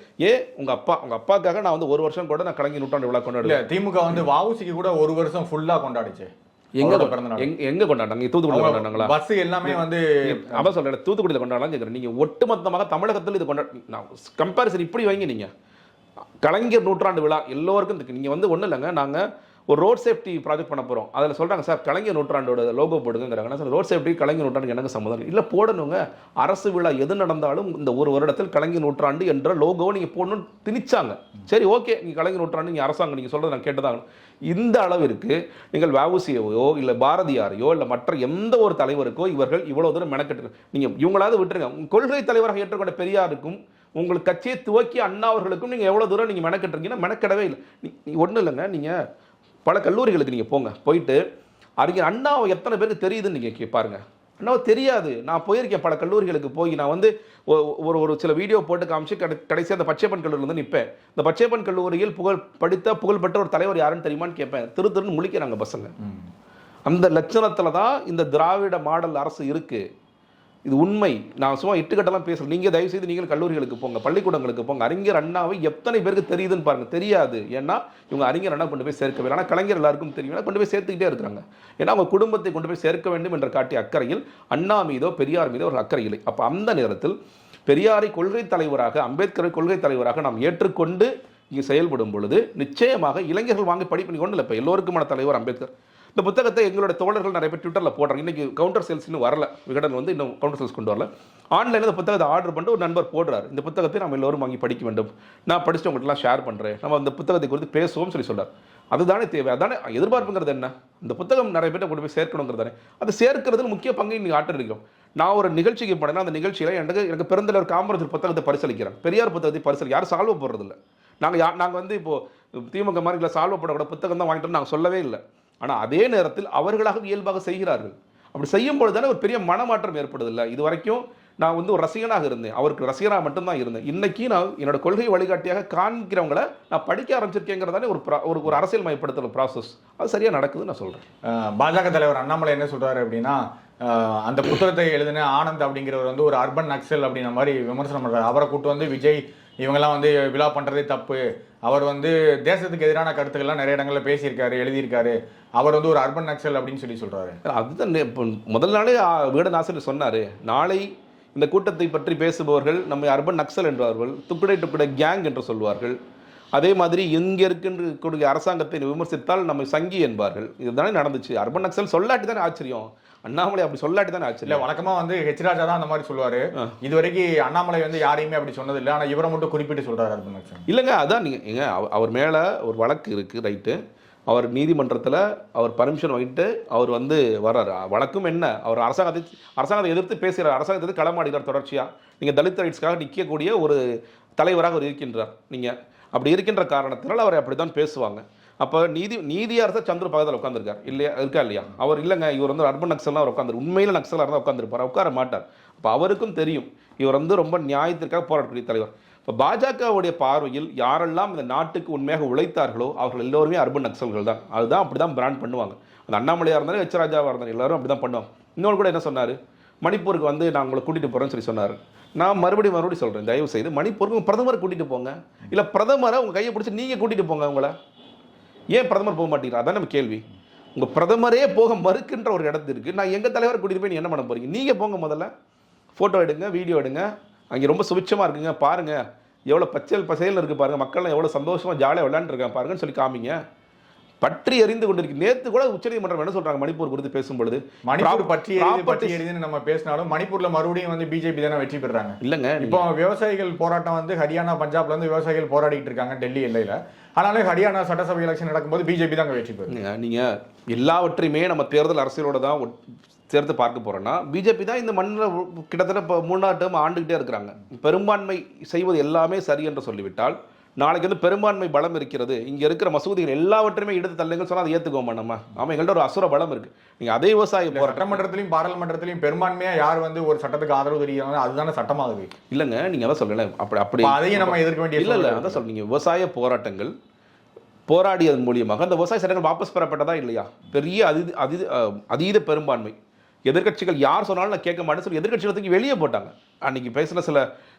உங்கள் அப்பாக்காக நான் வந்து ஒரு வருஷம் கூட நான் கலைஞர் நூற்றாண்டு விழா கொண்டாடல. திமுக வந்து வஉசிக்கு கூட ஒரு வருஷம் ஃபுல்லாக கொண்டாடிச்சு. எங்க கொண்டாடுறாங்க? தூத்துக்குடியில் கொண்டாடுறாங்களா? பஸ் எல்லாமே வந்து அதான் சொல்கிறேன், தூத்துக்குடியில் கொண்டாடலாம் கேட்குறேன். நீங்கள் ஒட்டுமொத்தமாக தமிழகத்தில் இது நான் கம்பேரிசன் இப்படி வைங்க. நீங்கள் கலைஞர் நூற்றாண்டு விழா எல்லோருக்கும் இருக்கு. நீங்கள் வந்து ஒன்றும் இல்லைங்க, நாங்கள் ஒரு ரோட் சேஃப்டி ப்ராஜெக்ட் பண்ண போகிறோம். அதில் சொல்கிறாங்க சார் கலைஞர் நூற்றாண்டோட லோகோ போடுங்கிறாங்க. சார் ரோட் சேஃப்டி கலைஞர் நூற்றாண்டு எனக்கு சம்மதம் இல்லை, போடணுங்க. அரசு விழா எது நடந்தாலும் இந்த ஒரு வருடத்தில் கலைஞர் நூற்றாண்டு என்ற லோகோவை நீங்கள் போடணும்னு திணிச்சாங்க. சரி, ஓகே, நீங்கள் கலைஞர் நூற்றாண்டு நீங்கள் அரசாங்கம் நீங்கள் சொல்கிறது நான் கேட்டதாகணும். இந்த அளவிற்கு நீங்கள் வஉசியையோ இல்லை பாரதியாரையோ இல்லை மற்ற எந்த ஒரு தலைவருக்கோ இவர்கள் இவ்வளோ தூரம் மெனக்கெட்டு நீங்கள் இவங்களாவது விட்டுருங்க. கொள்கை தலைவராக ஏற்றுக்கொண்ட பெரியாருக்கும் உங்களுக்கு கட்சியை துவக்கி அண்ணா அவர்களுக்கும் நீங்கள் எவ்வளோ தூரம் நீங்கள் மெனக்கெட்டுருக்கீங்கன்னா மெனக்கெடவே இல்லை. ஒன்றும் இல்லைங்க, நீங்கள் பல கல்லூரிகளுக்கு நீங்கள் போயிட்டு அறிஞர் அண்ணாவை எத்தனை பேருக்கு தெரியுதுன்னு நீங்கள் பாருங்கள். அண்ணாவை தெரியாது. நான் போயிருக்கேன் பல கல்லூரிகளுக்கு போய், நான் வந்து ஒரு சில வீடியோ போட்டு காமிச்சு கடைசியாக அந்த பச்சைப்பன் கல்லூரியில் வந்து நிற்பேன். இந்த பச்சைப்பன் கல்லூரியில் புகழ்பெற்ற ஒரு தலைவர் யாருன்னு தெரியுமான்னு கேட்பேன். திருன்னு முழிக்கிறாங்க பசங்க. அந்த லட்சணத்தில் தான் இந்த திராவிட மாடல் அரசு இருக்குது. இது உண்மை. நான் சும்மா இட்டுக்கட்டெல்லாம் பேசுகிறேன். நீங்கள் தயவுசெய்து நீங்கள் கல்லூரிகளுக்கு போங்க, பள்ளிக்கூடங்களுக்கு போங்க. அறிஞர் அண்ணாவை எத்தனை பேருக்கு தெரியுதுன்னு பாருங்கள். தெரியாது. ஏன்னா இவங்க அறிஞர் அண்ணா கொண்டு போய் சேர்க்கவே. ஆனால் கலைஞர் எல்லாருக்கும் தெரியும், கொண்டு போய் சேர்த்துக்கிட்டே இருக்கிறாங்க. ஏன்னா அவங்க குடும்பத்தை கொண்டு போய் சேர்க்க வேண்டும் என்ற காட்டிய அக்கறையில் அண்ணா மீதோ பெரியார் மீதோ ஒரு அக்கறை இல்லை. அப்போ அந்த நேரத்தில் பெரியாரை கொள்கை தலைவராக, அம்பேத்கரை கொள்கை தலைவராக நாம் ஏற்றுக்கொண்டு இங்கே செயல்படும் பொழுது நிச்சயமாக இளைஞர்கள் வாங்கி படிப்பு கொண்டு இல்லை. இப்போ எல்லோருக்குமான தலைவர் அம்பேத்கர். இந்த புத்தகத்தை எங்களோட தோழர்கள் நிறைய பேர் ட்விட்டரில் போடுறாங்க. இன்றைக்கி கவுண்டர் சேல்ஸ் இன்னும் வரல, விகடன் வந்து இன்னும் கவுண்டர் சேல்ஸ் கொண்டு வரல. ஆன்லைனில் இந்த புத்தகத்தை ஆர்டர் பண்ணிட்டு ஒரு நண்பர் போடுறாரு, இந்த புத்தகத்தை நம்ம எல்லோரும் வாங்கி படிக்க வேண்டும், நான் படிச்சுட்டு உங்கள்கிட்டலாம் ஷேர் பண்ணுறேன், நம்ம அந்த புத்தகத்தை குறித்து பேசுவோம்னு சொல்கிறார். அதுதானே தேவை, அதானே எதிர்பார்ப்புங்கிறது. என்ன இந்த புத்தகம் நிறைய பேர்ட்ட கொண்டு போய் சேர்க்கணுங்கிறது தானே. அது சேர்க்கிறதுல முக்கிய பங்கு நீங்கள் ஆற்றிருக்கோம். நான் ஒரு நிகழ்ச்சிக்கு போனேன்னா அந்த நிகழ்ச்சியில் எனக்கு பெருந்தலைவர் காமராஜர் புத்தகத்தை பரிசளிக்கிறேன், பெரியார் புத்தகத்தை பரிசளிக்க யாரும் சால்வ் போடுறதில்லை. நாங்கள் வந்து இப்போது திமுக மாதிரி இல்லை சால்வ் போடக்கூட புத்தகம் தான் வாங்கிட்டோம் நாங்கள் சொல்லவே இல்லை. ஆனால் அதே நேரத்தில் அவர்களாக இயல்பாக செய்கிறார்கள். அப்படி செய்யும் பொழுது தானே ஒரு பெரிய மனமாற்றம் ஏற்படுதில்லை. இது வரைக்கும் நான் வந்து ஒரு ரசிகனாக இருந்தேன், அவருக்கு ரசிகனாக மட்டும்தான் இருந்தேன். இன்றைக்கி நான் என்னோட கொள்கை வழிகாட்டியாக காண்கிறவங்களை நான் படிக்க ஆரம்பிச்சிருக்கேங்கிறதானே ஒரு அரசியல் மயப்படுத்துகிற ப்ராசஸ். அது சரியாக நடக்குதுன்னு நான் சொல்கிறேன். பாஜக தலைவர் அண்ணாமலை என்ன சொல்கிறாரு அப்படின்னா, அந்த புத்தகத்தை எழுதின ஆனந்த் அப்படிங்கிறவர் வந்து ஒரு அர்பன் நக்சல் அப்படின்ற மாதிரி விமர்சனம் பண்ணுறாரு. அவரை கூட்டு வந்து விஜய் இவங்கெல்லாம் வந்து விழா பண்ணுறதே தப்பு, அவர் வந்து தேசத்துக்கு எதிரான கருத்துக்கள்லாம் நிறைய இடங்களில் பேசியிருக்காரு, எழுதியிருக்காரு, அவர் வந்து ஒரு அர்பன் நக்சல் அப்படின்னு சொல்கிறாரு. அதுதான் இப்போ முதல் நாளே வீடன் ஆசிரியர் சொன்னார், நாளை இந்த கூட்டத்தை பற்றி பேசுபவர்கள் நம்மை அர்பன் நக்சல் என்றார்கள், துக்குடை கேங் என்று சொல்வார்கள். அதே மாதிரி இங்கே இருக்கின்ற அரசாங்கத்தை விமர்சித்தால் நம்மை சங்கி என்பார்கள். இதுதானே நடந்துச்சு. அர்பன் நக்சல் சொல்லாட்டி தானே ஆச்சரியம், அண்ணாமலை அப்படி சொல்லாட்டி தானே ஆச்சரியம். இல்லை, வழக்கமாக வந்து ஹெச் ராஜா தான் அந்த மாதிரி சொல்லுவார். இது வரைக்கும் அண்ணாமலை வந்து யாரையுமே அப்படி சொன்னதில்லை. ஆனால் இவரை மட்டும் குறிப்பிட்டு சொல்கிறாரு அர்பன் நக்சல். இல்லைங்க, அதான் நீங்கள் அவர் மேலே ஒரு வழக்கு இருக்குது, ரைட்டு. அவர் நீதிமன்றத்தில் அவர் பர்மிஷன் வாங்கிட்டு அவர் வந்து வர்றாரு. வழக்கும் என்ன, அவர் அரசாங்கத்தை எதிர்த்து பேசுகிறார், அரசாங்கத்தை களமாடுகிறார் தொடர்ச்சியாக. நீங்கள் தலித் ரைட்ஸ்க்காக நிற்கக்கூடிய ஒரு தலைவராக அவர் இருக்கின்றார். நீங்கள் அப்படி இருக்கின்ற காரணத்தினால் அவர் அப்படி தான் பேசுவாங்க. அப்போ நீதியரசர் சந்திர பக்கத்தில் உட்காந்துருக்கார் இல்லையா? அவர் இல்லைங்க, இவர் வந்து அர்பன் நக்சல்லாம் அவர் உட்காந்துரு, உண்மையில் நக்சலாக இருந்தால் உட்காந்துருப்பார், உட்கார மாட்டார். அப்போ அவருக்கும் தெரியும் இவர் வந்து ரொம்ப நியாயத்திற்காக போராடக்கூடிய தலைவர். இப்போ பாஜகவுடைய பார்வையில் யாரெல்லாம் இந்த நாட்டுக்கு உண்மையாக உழைத்தார்களோ அவர்கள் எல்லோருமே அர்பன் நக்சல்கள் தான். அதுதான் அப்படி தான் பிராண்ட் பண்ணுவாங்க. அந்த அண்ணாமலையாக இருந்தாலும் ஹெச் ராஜாவாக இருந்தாலும் எல்லாரும் அப்படி தான் பண்ணுவாங்க. இன்னொன்று கூட என்ன சொன்னார், மணிப்பூருக்கு வந்து நான் உங்களை கூட்டிகிட்டு போகிறேன்னு சொன்னார். நான் மறுபடியும் சொல்கிறேன், தயவு செய்து மணிப்பூருக்கு பிரதமரை கூட்டிகிட்டு போங்க, இல்லை பிரதமரை உங்கள் கையை பிடிச்சி நீங்கள் கூட்டிகிட்டு போங்க. உங்களை ஏன் பிரதமர் போக மாட்டேங்கிறார்? அதான் நம்ம கேள்வி. உங்கள் பிரதமரே போக மறுக்கின்ற ஒரு இடத்திற்கு நான் எங்கள் தலைவரை கூட்டிகிட்டு போய் என்ன பண்ண போகிறீங்க? நீங்கள் போங்க, முதல்ல ஃபோட்டோ எடுங்க, வீடியோ எடுங்க, அங்கே ரொம்ப சுபிட்சமாக இருக்குங்க பாருங்கள், எவ்வளோ பச்சையில் இருக்குது பாருங்கள், மக்கள்லாம் எவ்வளோ சந்தோஷமாக ஜாலியாக விளையாண்டுருக்காங்க பாருங்கன்னு சொல்லி காமிங்க. பற்றி எறிந்து கொண்டிருக்கு. நேற்று கூட உச்சநீதிமன்றம் என்ன சொல்றாங்க மணிப்பூர் குறித்து பேசும்பொழுது, மணிப்பூர் பற்றி எறிதுன்னு நம்ம பேசினாலும் மணிப்பூர்ல மறுபடியும் வந்து பிஜேபி தானே வெற்றி பெறாங்க. இல்லைங்க, இப்போ விவசாயிகள் போராட்டம் வந்து ஹரியானா பஞ்சாப்ல இருந்து விவசாயிகள் போராடிட்டு இருக்காங்க டெல்லி எல்லையில. ஆனாலும் ஹரியானா சட்டசபை எலெக்ஷன் நடக்கும்போது பிஜேபி தாங்க வெற்றி பெறுங்க. நீங்க எல்லாவற்றையுமே நம்ம தேர்தல் அரசியலோட தான் சேர்த்து பார்க்க போறோம்னா பிஜேபி தான் இந்த மண்ணில் கிட்டத்தட்ட இப்போ 3ஆவது டேர்ம் ஆண்டுகிட்டே இருக்கிறாங்க. பெரும்பான்மை செய்வது எல்லாமே சரி என்று சொல்லிவிட்டால் நாளைக்கு வந்து பெரும்பான்மை பலம் இருக்கிறது, இங்கே இருக்கிற மசூதிகள் எல்லாவற்றையுமே எடுத்து தள்ளுங்க சொன்னால் அதை ஏற்றுக்கோமா நம்ம? ஆமாம், எங்கள்கிட்ட ஒரு அசுர பலம் இருக்குது. நீங்கள் அதே விவசாய சட்டமன்றத்திலையும் பாராளுமன்றத்திலையும் பெரும்பான்மையாக யார் வந்து ஒரு சட்டத்துக்கு ஆதரவு தெரியாங்க அதுதானே சட்டமாகுது. இல்லைங்க, நீங்கள் அதான் சொல்லலை, அப்படி அதையும் நம்ம எதிர்க்க வேண்டிய இல்லை. அதான் சொல்லுங்க, விவசாய போராட்டங்கள் போராடியதன் மூலியமாக அந்த விவசாய சட்டங்கள் வாபஸ் பெறப்பட்டதா இல்லையா? பெரிய அதீத பெரும்பான்மை. எதிர்க்கட்சிகள் யார் சொன்னாலும் நான் கேட்க மாட்டேன்னு சொல்லி எதிர்க்கட்சிகளை தூக்கி வெளியே போட்டாங்க. அன்றைக்கி பேசின சில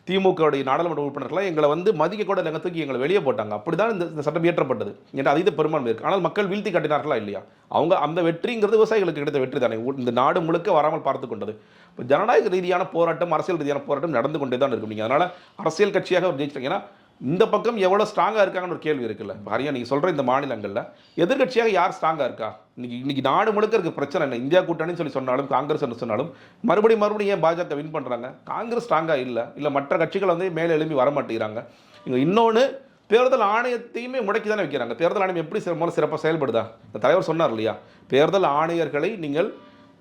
திமுகவுடைய நாடாளுமன்ற உறுப்பினர்கள்லாம் எங்களை மதிக்க கூட இல்லைங்க, தூக்கி எங்களை வெளியே போட்டாங்க. அப்படி தான் இந்த சட்டம் இயற்றப்பட்டது என்ற அதீத பெரும்பான்மை இருக்குது. ஆனால் மக்கள் வீழ்த்தி காட்டினார்களா இல்லையா? அவங்க அந்த வெற்றிங்கிறது விவசாயிகளுக்கு கிடைத்த வெற்றி தானே, இந்த நாடு முழுக்க வராமல் பார்த்து கொண்டது. இப்போ ஜனநாயக ரீதியான போராட்டம், அரசியல் ரீதியான போராட்டம் நடந்து கொண்டே தான் இருக்கும். நீங்கள் அதனால் அரசியல் கட்சியாக ஜெயிச்சிட்டாங்க. ஏன்னா இந்த பக்கம் எவ்வளோ ஸ்ட்ராங்காக இருக்காங்கன்னு ஒரு கேள்வி இருக்குல்ல. ஹரியா நீங்கள் சொல்கிற இந்த மாநிலங்களில் எதிர்கட்சியாக யார் ஸ்ட்ராங்காக இருக்கா? இன்னைக்கு நாடு முழுக்க இருக்க பிரச்சனை என்ன? இந்தியா கூட்டணின்னு சொல்லி சொன்னாலும், காங்கிரஸ் என்று சொன்னாலும், மறுபடியும் ஏன் பாஜக வின் பண்ணுறாங்க? காங்கிரஸ் ஸ்ட்ராங்காக இல்லை மற்ற கட்சிகள் மேலே எழுப்பி வர மாட்டேங்கிறாங்க. இங்கே இன்னொன்று, தேர்தல் ஆணையத்தையுமே முடக்கி தானே வைக்கிறாங்க. தேர்தல் ஆணையம் எப்படி சிறப்பாக செயல்படுதா? இந்த தலைவர் சொன்னார் இல்லையா, தேர்தல் ஆணையர்களை நீங்கள்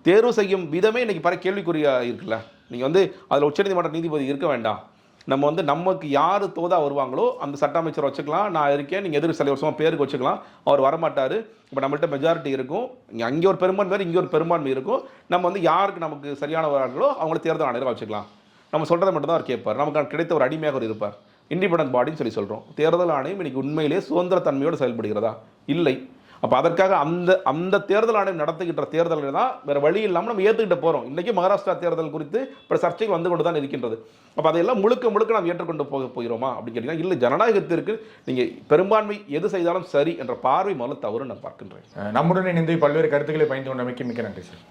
தேர்வு செய்யும் விதமே இன்றைக்கி கேள்விக்குறியாக இருக்குல்ல. நீங்கள் அதில் உச்சநீதிமன்ற நீதிபதி இருக்க வேண்டாம், நம்ம நமக்கு யார் தோதா வருவாங்களோ அந்த சட்ட அமைச்சர் வச்சுக்கலாம், நான் இருக்கேன், நீங்கள் எதிர்ப்பு சில வருஷமாக பேருக்கு வச்சுக்கலாம், அவர் வரமாட்டார். இப்போ நம்மள்கிட்ட மெஜாரிட்டி இருக்கும், அங்கே ஒரு பெரும்பான்மை வேறு, இங்கே ஒரு பெரும்பான்மை இருக்கும், நம்ம யாருக்கு நமக்கு சரியானவர்களோ அவங்கள தேர்தல் ஆணையராக வச்சுக்கலாம், நம்ம சொல்கிறத மட்டும் தான் அவர் கேட்பார், நமக்கு கிடைத்த ஒரு அடிமையாக அவர் இருப்பார். இண்டிபெண்டன்ட் பாடின்னு சொல்கிறோம். தேர்தல் ஆணையம் இன்றைக்கி உண்மையிலேயே சுதந்திரத்தன்மையோடு செயல்படுகிறதா? இல்லை. அப்போ அதற்காக அந்த தேர்தல் ஆணையம் நடத்துகின்ற தேர்தல்கள் தான் வேறு வழி இல்லாமல் நம்ம ஏற்றுக்கிட்டு போகிறோம். இன்றைக்கி மகாராஷ்டிரா தேர்தல் குறித்து இப்போ சர்ச்சைகள் வந்து கொண்டு தான் இருக்கின்றது. அப்போ அதையெல்லாம் முழுக்க நாம் ஏற்றுக்கொண்டு போகிறோமா அப்படின்னு கேட்டிங்கன்னா இல்லை. ஜனநாயகத்திற்கு நீங்கள் பெரும்பான்மை எது செய்தாலும் சரி என்ற பார்வை முதல்ல தவறு நான் பார்க்கின்றேன். நம்முடன் இணைந்து பல்வேறு கருத்துக்களை பயந்து கொண்டமைக்கு மிக்க நன்றி சார்.